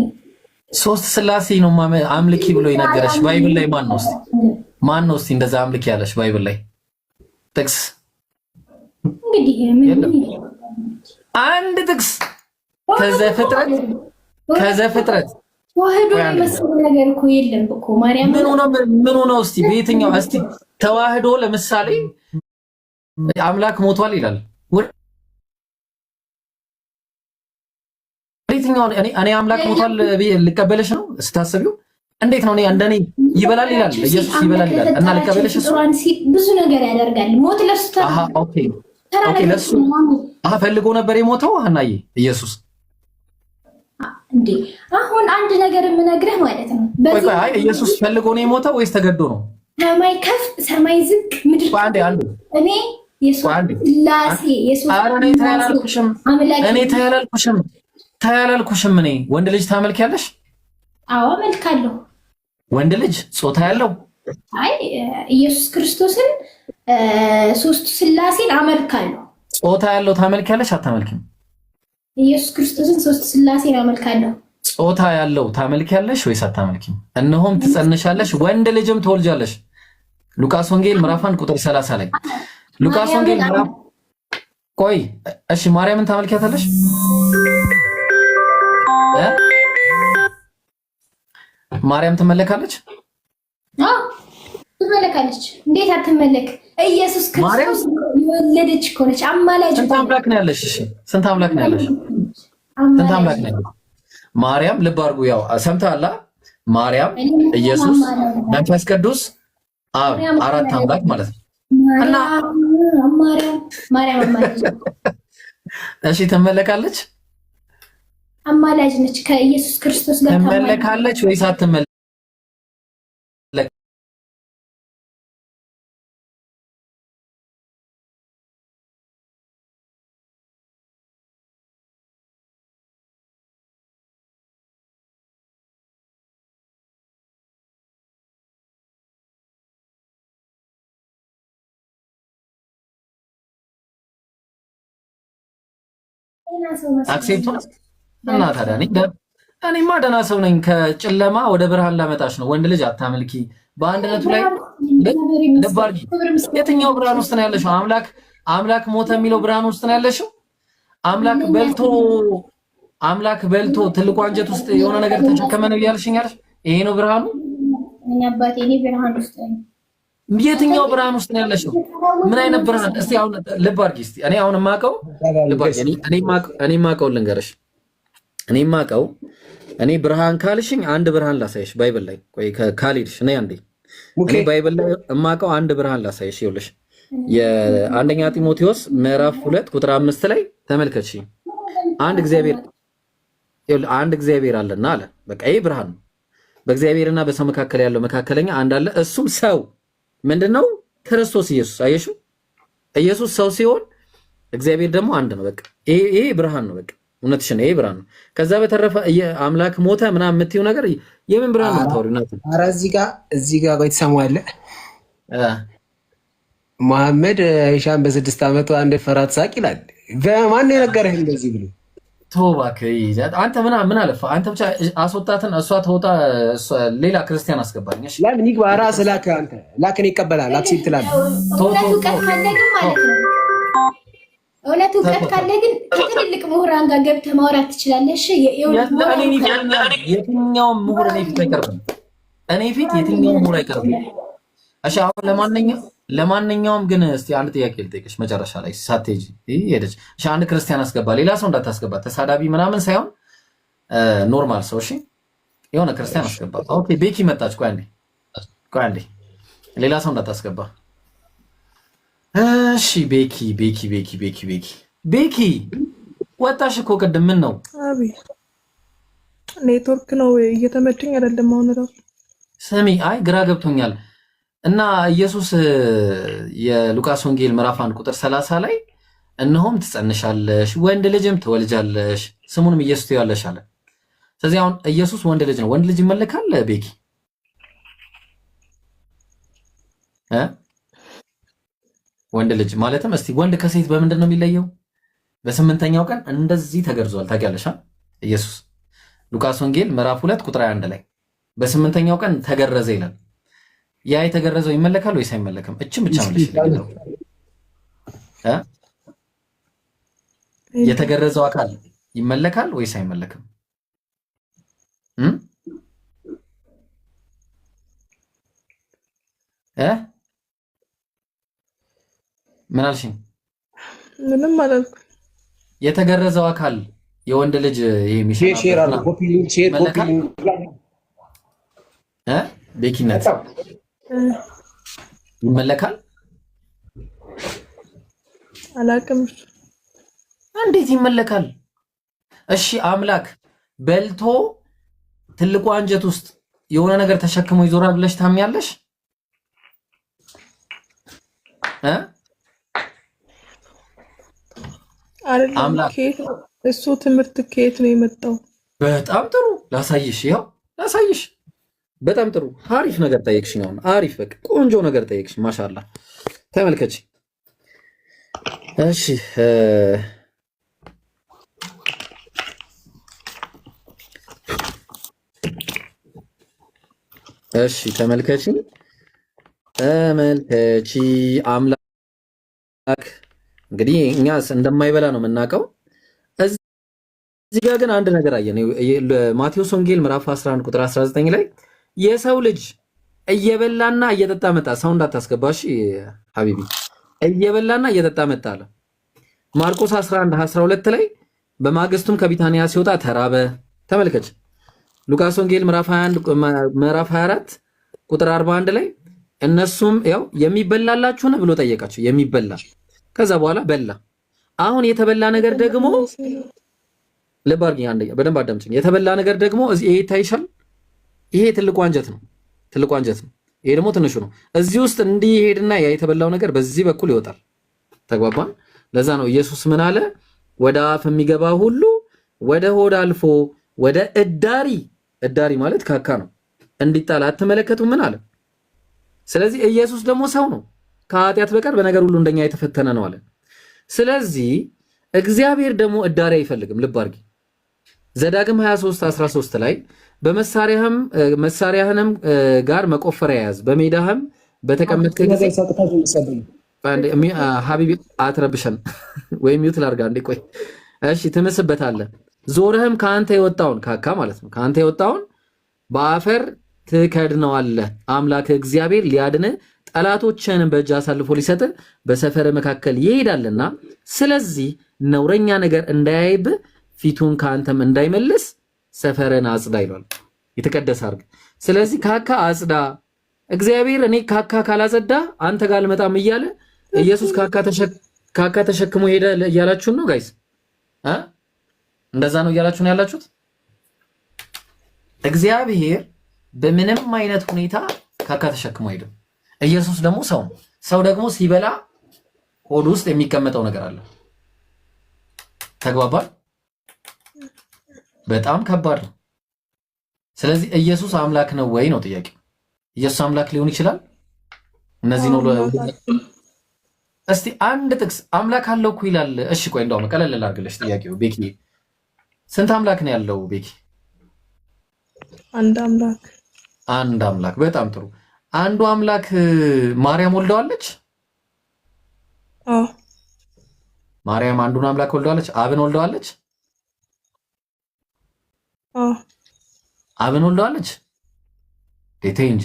ሶስት ስላሴ ነው አምልኪ ብሎ የነገረሽ ባይብል ላይ ማን ነው? ማን ነው እስቲ እንደዛ አምልኪ ያለሽ ባይብል ላይ ጥቅስ? እንግዲህ አንድ ጥቅስ ከዘፍጥረት ተዋህዶ የመሰለ ነገር እኮ የለም እኮ ማርያም። ምን ሆነው እስቲ በየትኛው እስቲ ተዋህዶ ለምሳሌ አምላክ ሞቷል ይላል። በየትኛው እኔ አምላክ ሞቷል ልቀበልሽ ነው ስታስቢው? እንዴት ነው? እንደኔ ይበላል ይላል ኢየሱስ ይበላል ይላል እና ልቀበልሽ? እሱ ብዙ ነገር ያደርጋል። ሞት ለሱ ኦኬ ለሱ ፈልጎ ነበር የሞተው ሐናዬ ኢየሱስ። እንዴ አሁን አንድ ነገር የምነግርህ ማለት ነው። አይ ኢየሱስ ፈልጎ ነው የሞተው ወይስ ተገዶ ነው? ሰማይ ከፍ ሰማይ ዝቅ ምድር እኔ የሱላሴ ታያላልኩሽም እኔ ወንድ ልጅ ታመልኪያለሽ? አዎ አመልካለሁ። ወንድ ልጅ ጾታ ያለው? አይ ኢየሱስ ክርስቶስን ሶስቱ ስላሴን አመልካለሁ። ጾታ ያለው ታመልኪያለሽ አታመልኪም? ኢየሱስ ክርስቶስን ሶስቱ ስላሴን አመልካለሁ። ጾታ ያለው ታመልኪያለሽ ወይስ አታመልኪም? እነሆም ትጸንሻለሽ ወንድ ልጅም ትወልጃለሽ። ሉቃስ ወንጌል ምዕራፍ 1 ቁጥር 30 ላይ ሉቃስ ወንጌል ምዕራፍ ቆይ እሺ ማርያምን ታመልኪያታለሽ? ማርያም ትመለካለች? ትመለካለች። እንዴት አትመለክ? ኢየሱስ ክርስቶስ የወለደች እኮ ነች። አማላጅ ስንት አምላክ ነው ያለሽ? እሺ ስንት አምላክ ነው ያለሽ? ስንት አምላክ ነው ያለሽ? ማርያም ልብ አድርጉ። ያው ሰምተሃል? ማርያም፣ ኢየሱስ፣ መንፈስ ቅዱስ አብ አራት አምላክ ማለት ነው። እና ማርያም አማላጅ እሺ ትመለካለች? አማላጅ ነች። ከኢየሱስ ክርስቶስ ጋር ትመለካለች ወይስ አትመለክ? አክሴፕት እና ታዲያ እኔማ ደህና ሰው ነኝ። ከጨለማ ወደ ብርሃን ላመጣሽ ነው። ወንድ ልጅ አታመልኪ። በአንድነቱ ላይ ልብ አድርጊ። የትኛው ብርሃን ውስጥ ነው ያለሽው? አምላክ ሞተ የሚለው ብርሃን ውስጥ ነው ያለሽው? አምላክ በልቶ ትልቁ አንጀት ውስጥ የሆነ ነገር ተሸከመ ነው እያልሽኝ ያለሽ? ይሄ ነው ብርሃኑ? እኛ አባቴ እኔ ብርሃን ውስጥ ነኝ። የትኛው ብርሃን ውስጥ ነው ያለሽው? ምን አይነት ብርሃን? እስቲ አሁን ልብ አድርጊ። እስቲ እኔ አሁን የማውቀው ልብ አድርጊ። እኔ የማውቀው ልንገርሽ። እኔ ብርሃን ካልሽኝ አንድ ብርሃን ላሳይሽ ባይብል ላይ። ቆይ ካልሄድሽ እኔ አንዴ እኔ ባይብል ላይ የማውቀው አንድ ብርሃን ላሳይሽ። ይኸውልሽ የአንደኛ ጢሞቴዎስ ምዕራፍ 2 ቁጥር 5 ላይ ተመልከቺ። አንድ እግዚአብሔር አለና አለ። በቃ ይሄ ብርሃን ነው። በእግዚአብሔርና በሰው መካከል ያለው መካከለኛ አንድ አለ፣ እሱም ሰው ምንድነው? ክርስቶስ ኢየሱስ። አየሽው? ኢየሱስ ሰው ሲሆን እግዚአብሔር ደግሞ አንድ ነው። በቃ ይሄ ብርሃን ነው። በቃ እውነትሽን፣ ይሄ ብርሃን ነው። ከዛ በተረፈ አምላክ ሞተ ምናምን የምትይው ነገር የምን ብርሃን ነው የምታወሪው? ኧረ እዚህ ጋር ቆይ ትሰማዋለህ። መሐመድ ኢሻን በ6 ዓመቱ አንድ ፈራት ሳቅ ይላል። በማን የነገረህ እንደዚህ ብሎ? ቶባክ አንተ ምን አለፈ? አንተ ብቻ አስወጣትን፣ እሷ ተወጣ፣ ሌላ ክርስቲያን አስገባኝ። እሺ ለምን ይግባ? ራስ ላክ፣ አንተ ላክን ይቀበላል። አክሴፕት ትላለህ። እውነት እውቀት ካለ ግን ከትልልቅ ምሁራን ጋር ገብተህ ማውራት ትችላለህ። እሺ የትኛውም ምሁር እኔ ፊት አይቀርብም። እኔ ፊት የትኛውም ምሁር አይቀርብም። እሺ አሁን ለማንኛውም ግን እስቲ አንድ ጥያቄ ልጠይቅሽ መጨረሻ ላይ ሳትሄጂ ሄደች። እሺ አንድ ክርስቲያን አስገባ፣ ሌላ ሰው እንዳታስገባ፣ ተሳዳቢ ምናምን ሳይሆን ኖርማል ሰው። እሺ የሆነ ክርስቲያን አስገባ። ኦኬ ቤኪ መጣች። ቆይ አንዴ ሌላ ሰው እንዳታስገባ። እሺ ቤኪ ወጣሽ እኮ ቅድም። ምን ነው? አቤት ኔትወርክ ነው እየተመቸኝ አይደለም አሁን ራሱ። ስሚ አይ ግራ ገብቶኛል። እና ኢየሱስ የሉቃስ ወንጌል ምዕራፍ 1 ቁጥር 30 ላይ እነሆም ትጸንሻለሽ ወንድ ልጅም ትወልጃለሽ ስሙንም ኢየሱስ ትይዋለሽ አለ። ስለዚህ አሁን ኢየሱስ ወንድ ልጅ ነው። ወንድ ልጅ ይመለካል ቤኪ? ወንድ ልጅ ማለትም እስቲ ወንድ ከሴት በምንድን ነው የሚለየው? በስምንተኛው ቀን እንደዚህ ተገርዟል። ታውቂያለሽ ኢየሱስ ሉቃስ ወንጌል ምዕራፍ 2 ቁጥር 1 ላይ በስምንተኛው ቀን ተገረዘ ይላል። ያ የተገረዘው ይመለካል ወይስ አይመለክም? እችም ብቻ መልሽ። የተገረዘው አካል ይመለካል ወይስ አይመለክም? ምን አልሽኝ? ምንም አላልኩም። የተገረዘው አካል የወንድ ልጅ ይሄ ቤኪነት ይመለካል? አላውቅም። እንዴት ይመለካል? እሺ አምላክ በልቶ ትልቁ አንጀት ውስጥ የሆነ ነገር ተሸክሞ ይዞራል ብለሽ ታምኛለሽ? አምላክ እሱ ትምህርት ከየት ነው የመጣው? በጣም ጥሩ ላሳይሽ። ያው ላሳይሽ። በጣም ጥሩ አሪፍ ነገር ጠየቅሽኝ። አሁን አሪፍ በቃ ቆንጆ ነገር ጠየቅሽኝ። ማሻአላ ተመልከች። እሺ እሺ ተመልከቺ አምላክ እንግዲህ እኛስ እንደማይበላ ነው የምናውቀው። እዚህ ጋር ግን አንድ ነገር አየን። ማቴዎስ ወንጌል ምዕራፍ 11 ቁጥር 19 ላይ የሰው ልጅ እየበላና እየጠጣ መጣ። ሰው እንዳታስገባሽ ሀቢቢ፣ እየበላና እየጠጣ መጣ አለ። ማርቆስ 11 12 ላይ በማግስቱም ከቢታንያ ሲወጣ ተራበ። ተመልከች። ሉቃስ ወንጌል ምዕራፍ 24 ቁጥር 41 ላይ እነሱም ያው የሚበላላችሁ ነው ብሎ ጠየቃቸው። የሚበላ ከዛ በኋላ በላ። አሁን የተበላ ነገር ደግሞ ልብ አድርጊ፣ በደንብ አዳምጪኝ። የተበላ ነገር ደግሞ ይሄ ይታይሻል። ይሄ ትልቁ አንጀት ነው። ትልቁ አንጀት ነው። ይሄ ደግሞ ትንሹ ነው። እዚህ ውስጥ እንዲህ ይሄድና ያ የተበላው ነገር በዚህ በኩል ይወጣል። ተግባባን? ለዛ ነው ኢየሱስ ምን አለ? ወደ አፍ የሚገባ ሁሉ ወደ ሆድ አልፎ ወደ እዳሪ ማለት ካካ ነው እንዲጣል አትመለከቱም? ምን አለ? ስለዚህ ኢየሱስ ደግሞ ሰው ነው፣ ከኃጢአት በቀር በነገር ሁሉ እንደኛ የተፈተነ ነው አለ። ስለዚህ እግዚአብሔር ደግሞ እዳሪ አይፈልግም። ልብ አድርጊ። ዘዳግም 23:13 ላይ መሳሪያህንም ጋር መቆፈሪያ ያዝ፣ በሜዳህም በተቀመጥክ ጊዜ ሀቢቢ አትረብሸን ወይም ሚውት ላድርጋ እንዴ? ቆይ እሺ፣ ትምስበታለህ። ዞርህም ከአንተ የወጣውን ካካ ማለት ነው፣ ከአንተ የወጣውን በአፈር ትከድነዋለህ። አምላክ እግዚአብሔር ሊያድንህ ጠላቶችህንም በእጅ አሳልፎ ሊሰጥህ በሰፈር መካከል ይሄዳልና፣ ስለዚህ ነውረኛ ነገር እንዳያይብህ ፊቱን ከአንተም እንዳይመልስ ሰፈርን አጽዳ ይሏል። የተቀደሰ አድርግ። ስለዚህ ካካ አጽዳ። እግዚአብሔር እኔ ካካ ካላጸዳ አንተ ጋር አልመጣም እያለ ኢየሱስ ካካ ተሸክሞ ሄደ እያላችሁ ነው ጋይስ? እንደዛ ነው እያላችሁ ነው ያላችሁት? እግዚአብሔር በምንም አይነት ሁኔታ ካካ ተሸክሞ ሄደ። ኢየሱስ ደግሞ ሰው ነው። ሰው ደግሞ ሲበላ ሆድ ውስጥ የሚቀመጠው ነገር አለ። ተግባባል? በጣም ከባድ ነው። ስለዚህ ኢየሱስ አምላክ ነው ወይ ነው ጥያቄው። ኢየሱስ አምላክ ሊሆን ይችላል? እነዚህ ነው። እስቲ አንድ ጥቅስ አምላክ አለው እኮ ይላል። እሺ ቆይ እንደውም ቀለል ላድርግልሽ ጥያቄው። ቤኪ ስንት አምላክ ነው ያለው? ቤኪ አንድ አምላክ። አንድ አምላክ። በጣም ጥሩ። አንዱ አምላክ ማርያም ወልደዋለች? አዎ። ማርያም አንዱን አምላክ ወልደዋለች? አብን ወልደዋለች? አዎ። አብን ወልደዋለች? ተይ እንጂ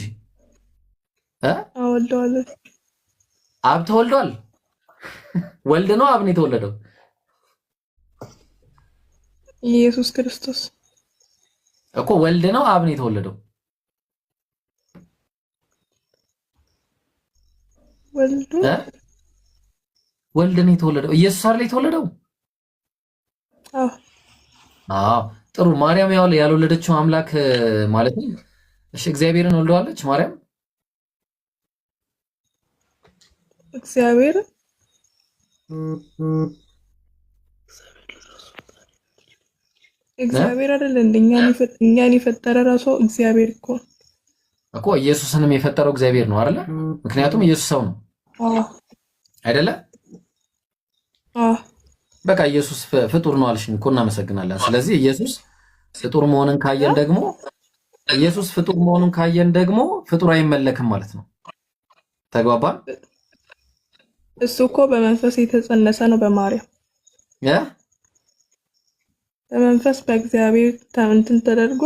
ወልደዋለች። አብ ተወልዷል? ወልድ ነው አብ ነው የተወለደው? ኢየሱስ ክርስቶስ እኮ ወልድ ነው አብ ነው የተወለደው? ወልድ ነው የተወለደው። ኢየሱስ አይደል የተወለደው? አዎ። ጥሩ። ማርያም ያልወለደችው አምላክ ማለት ነው። እሺ እግዚአብሔርን ወልደዋለች ማርያም? እግዚአብሔር አይደል እኛን የፈጠረ ራሱ እግዚአብሔር እኮ ኢየሱስንም የፈጠረው እግዚአብሔር ነው አይደለ? ምክንያቱም ኢየሱስ ሰው ነው አይደለ? በቃ ኢየሱስ ፍጡር ነው አልሽኝ እኮ እናመሰግናለን። ስለዚህ ኢየሱስ ፍጡር መሆኑን ካየን ደግሞ ፍጡር አይመለክም ማለት ነው። ተግባባን? እሱ እኮ በመንፈስ የተጸነሰ ነው በማርያም በመንፈስ በእግዚአብሔር እንትን ተደርጎ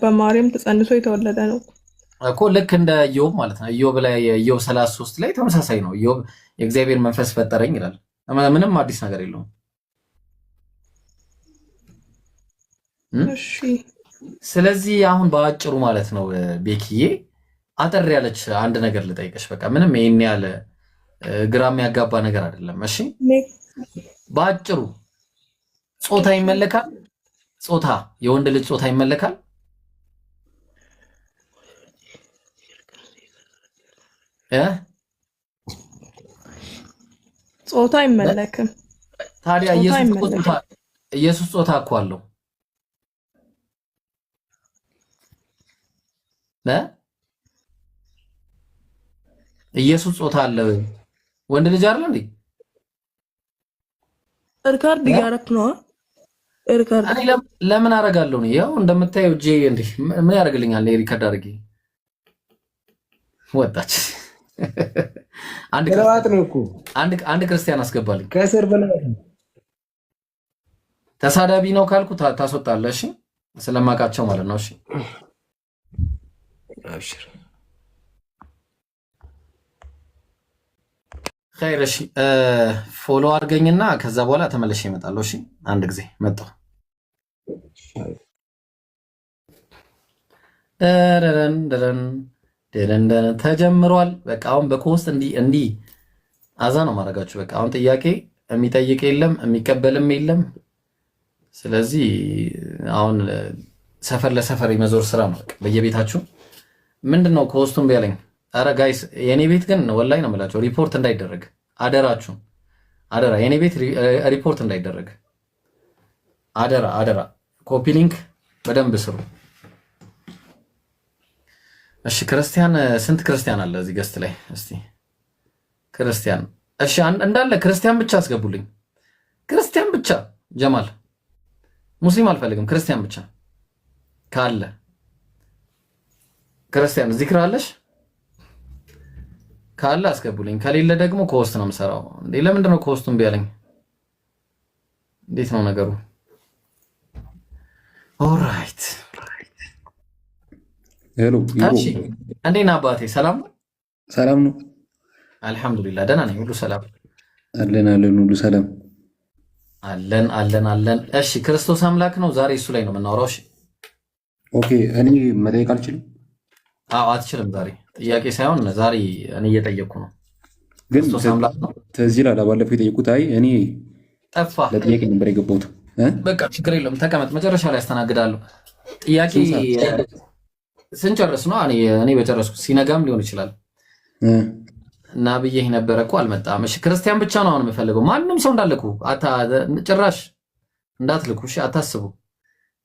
በማርያም ተጸንሶ የተወለደ ነው እኮ። ልክ እንደ ኢዮብ ማለት ነው። ኢዮብ ላይ ኢዮብ 33 ላይ ተመሳሳይ ነው። ኢዮብ የእግዚአብሔር መንፈስ ፈጠረኝ ይላል። ምንም አዲስ ነገር የለውም። እሺ። ስለዚህ አሁን በአጭሩ ማለት ነው ቤኪዬ፣ አጠር ያለች አንድ ነገር ልጠይቅሽ። በቃ ምንም ይሄን ያለ ግራ የሚያጋባ ነገር አይደለም። እሺ፣ በአጭሩ ጾታ ይመለካል? ጾታ የወንድ ልጅ ጾታ ይመለካል? ጾታ አይመለክም። ታዲያ ኢየሱስ ጾታ እኮ አለው። ኢየሱስ ጾታ አለ ወንድ ልጅ አይደል እንዴ? ሪካርድ እያደረክ ነው? ሪካርድ ለምን አደርጋለሁ ነው? ያው እንደምታየው እጄ እንዴ ምን ያደርግልኛል? ሪካርድ አድርጌ ወጣች። አንድ ክርስቲያን አስገባልኝ። ከስር በላይ ተሳዳቢ ነው ካልኩ ታስወጣለህ። እሺ ስለማውቃቸው ማለት ነው። እሺ አብሽር ኸይር። እሺ ፎሎ አድርገኝና ከዛ በኋላ ተመልሼ እመጣለሁ። እሺ አንድ ጊዜ መጣሁ። ተጀምሯል። በቃ አሁን በኮስት እንዲህ አዛ ነው ማድረጋችሁ። በቃ አሁን ጥያቄ የሚጠይቅ የለም የሚቀበልም የለም። ስለዚህ አሁን ሰፈር ለሰፈር የመዞር ስራ ነው በየቤታችሁ። ምንድነው ኮስቱን ቢያለኝ? አረ ጋይስ የኔ ቤት ግን ወላሂ ነው የምላቸው ሪፖርት እንዳይደረግ አደራችሁ፣ አደራ የኔ ቤት ሪፖርት እንዳይደረግ አደራ፣ አደራ። ኮፒ ሊንክ በደንብ ስሩ። እሺ ክርስቲያን ስንት ክርስቲያን አለ እዚህ ገስት ላይ? እስቲ ክርስቲያን እሺ እንዳለ ክርስቲያን ብቻ አስገቡልኝ። ክርስቲያን ብቻ ጀማል፣ ሙስሊም አልፈልግም። ክርስቲያን ብቻ ካለ ክርስቲያን ዚክር አለሽ ካለ አስገቡልኝ። ከሌለ ደግሞ ኮስት ነው የምሰራው። እንዴ ለምንድን ነው ኮስቱን ቢያለኝ? እንዴት ነው ነገሩ? ኦልራይት ሄሎ እሺ እንዴት ነህ አባቴ? ሰላም ነው? ሰላም ነው አልሐምዱሊላህ ደህና ነኝ። ሁሉ ሰላም አለን አለን፣ ሁሉ ሰላም አለን አለን አለን። እሺ ክርስቶስ አምላክ ነው። ዛሬ እሱ ላይ ነው የምናወራው። እሺ ኦኬ። እኔ መጠየቅ አልችልም? አዎ አትችልም። ዛሬ ጥያቄ ሳይሆን ዛሬ እኔ እየጠየቅኩ ነው። ግን ክርስቶስ አምላክ ነው። ተዚህ ላይ ባለፈው የጠየቁት አይ እኔ ጠፋ ለጥያቄ ነበር የገባሁት። በቃ ችግር የለውም ተቀመጥ፣ መጨረሻ ላይ አስተናግዳለሁ። ጥያቄ ስንጨርስ ነው እኔ በጨረስኩ ሲነጋም ሊሆን ይችላል እና ብዬሽ ነበረ እኮ አልመጣም። እሺ ክርስቲያን ብቻ ነው አሁን የምፈልገው። ማንም ሰው እንዳልኩ ጭራሽ እንዳትልኩ። እሺ አታስቡ፣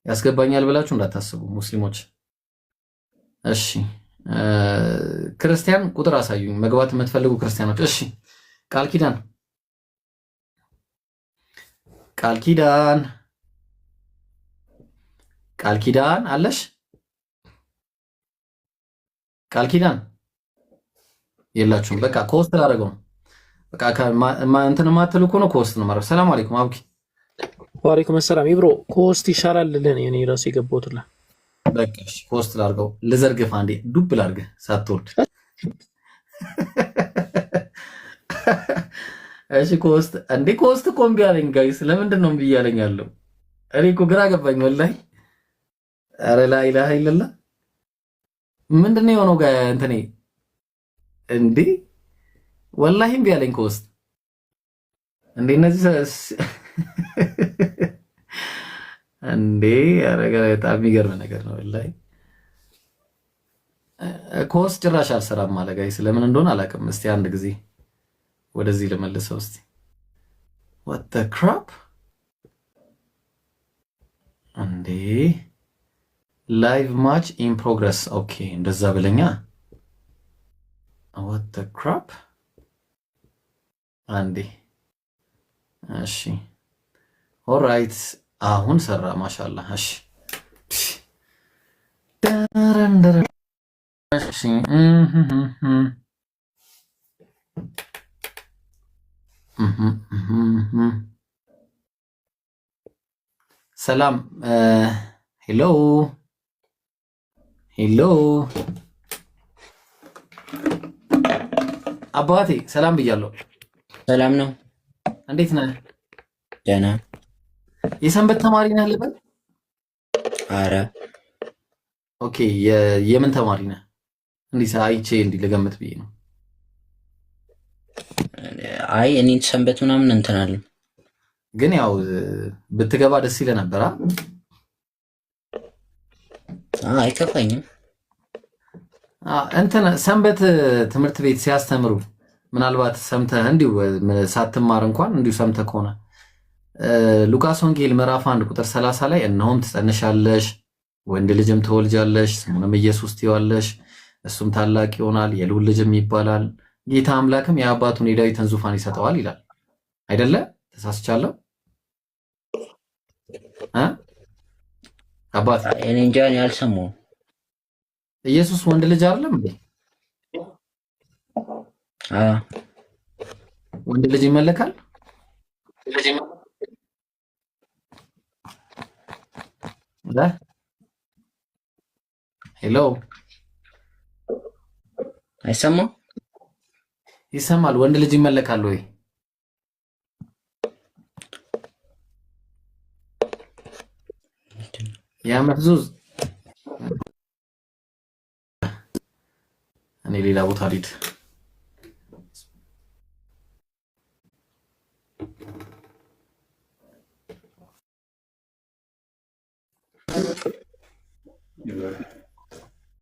ያስገባኛል ብላችሁ እንዳታስቡ ሙስሊሞች። እሺ ክርስቲያን ቁጥር አሳዩኝ፣ መግባት የምትፈልጉ ክርስቲያኖች። እሺ ቃል ኪዳን ቃል ኪዳን ቃል ኪዳን አለሽ? ቃል ኪዳን የላችሁም። በቃ ኮስት ላደርገው ነው። በቃ እንትን የማትሉ ከሆነ ኮስት ነው ማድረግ። ሰላም አለይኩም አብኪ። ወአለይኩም ሰላም ይብሮ። ኮስት ይሻላል ለኔ እኔ ራሴ የገባሁትላ። በቃ እሺ ኮስት ላድርገው። ልዘርግፍ አንዴ ዱብ ላድርግህ ሳትወርድ። እሺ ኮስት እንዴ ኮስት እኮ እምቢ አለኝ ጋይስ። ለምንድን ነው እምቢ እያለኝ ያለው? እኔ እኮ ግራ ገባኝ ወላሂ። ኧረ ላ ኢላሀ ኢለላህ ምንድን ነው የሆነው? ጋር እንትኔ እንዴ ወላሂ እምቢ አለኝ ኮስት። እንዴ እነዚህ እንዴ ኧረ በጣም የሚገርም ነገር ነው ወላሂ። ኮስት ጭራሽ አልሰራም አለ ጋይስ። ለምን እንደሆነ አላውቅም። እስቲ አንድ ጊዜ ወደዚህ ልመልሰው እስቲ። what the crap እንዴ ላይቭ ማች ኢን ፕሮግረስ። ኦኬ እንደዛ ብለኛ። what the crap አንዴ እሺ ኦልራይት አሁን ሰራ ማሻአላህ። እሺ ደረንደረ እሺ ሰላም ሄሎ ሄሎ አባቴ ሰላም ብያለሁ። ሰላም ነው። እንዴት ነህ? ደህና። የሰንበት ተማሪ ነህ ልበል? አረ ኦኬ። የምን ተማሪ ነህ? እንዲህ አይቼ እንዲህ ልገምት ብዬ ነው። አይ እኔ ሰንበት ምናምን እንትን አለ። ግን ያው ብትገባ ደስ ይለህ ነበር። አይከፋኝም። እንትን ሰንበት ትምህርት ቤት ሲያስተምሩ ምናልባት ሰምተህ እንዲሁ ሳትማር እንኳን እንዲሁ ሰምተህ ከሆነ ሉቃስ ወንጌል ምዕራፍ 1 ቁጥር 30 ላይ እነሆም ትጸንሻለሽ፣ ወንድ ልጅም ትወልጃለሽ፣ ስሙንም ኢየሱስ ትይዋለሽ፣ እሱም ታላቅ ይሆናል፣ የልዑል ልጅም ይባላል፣ ጌታ አምላክም የአባቱን የዳዊትን ዙፋን ይሰጠዋል ይላል አይደለ? ተሳስቻለሁ? አባት እኔ እንጃ እኔ አልሰማሁም። ኢየሱስ ወንድ ልጅ አይደለም እንዴ? ወንድ ልጅ ይመለካል? ሄሎ አይሰማም? ይሰማል። ወንድ ልጅ ይመለካል ወይ? ያ መፍዙዝ እኔ ሌላ ቦታ ልሂድ።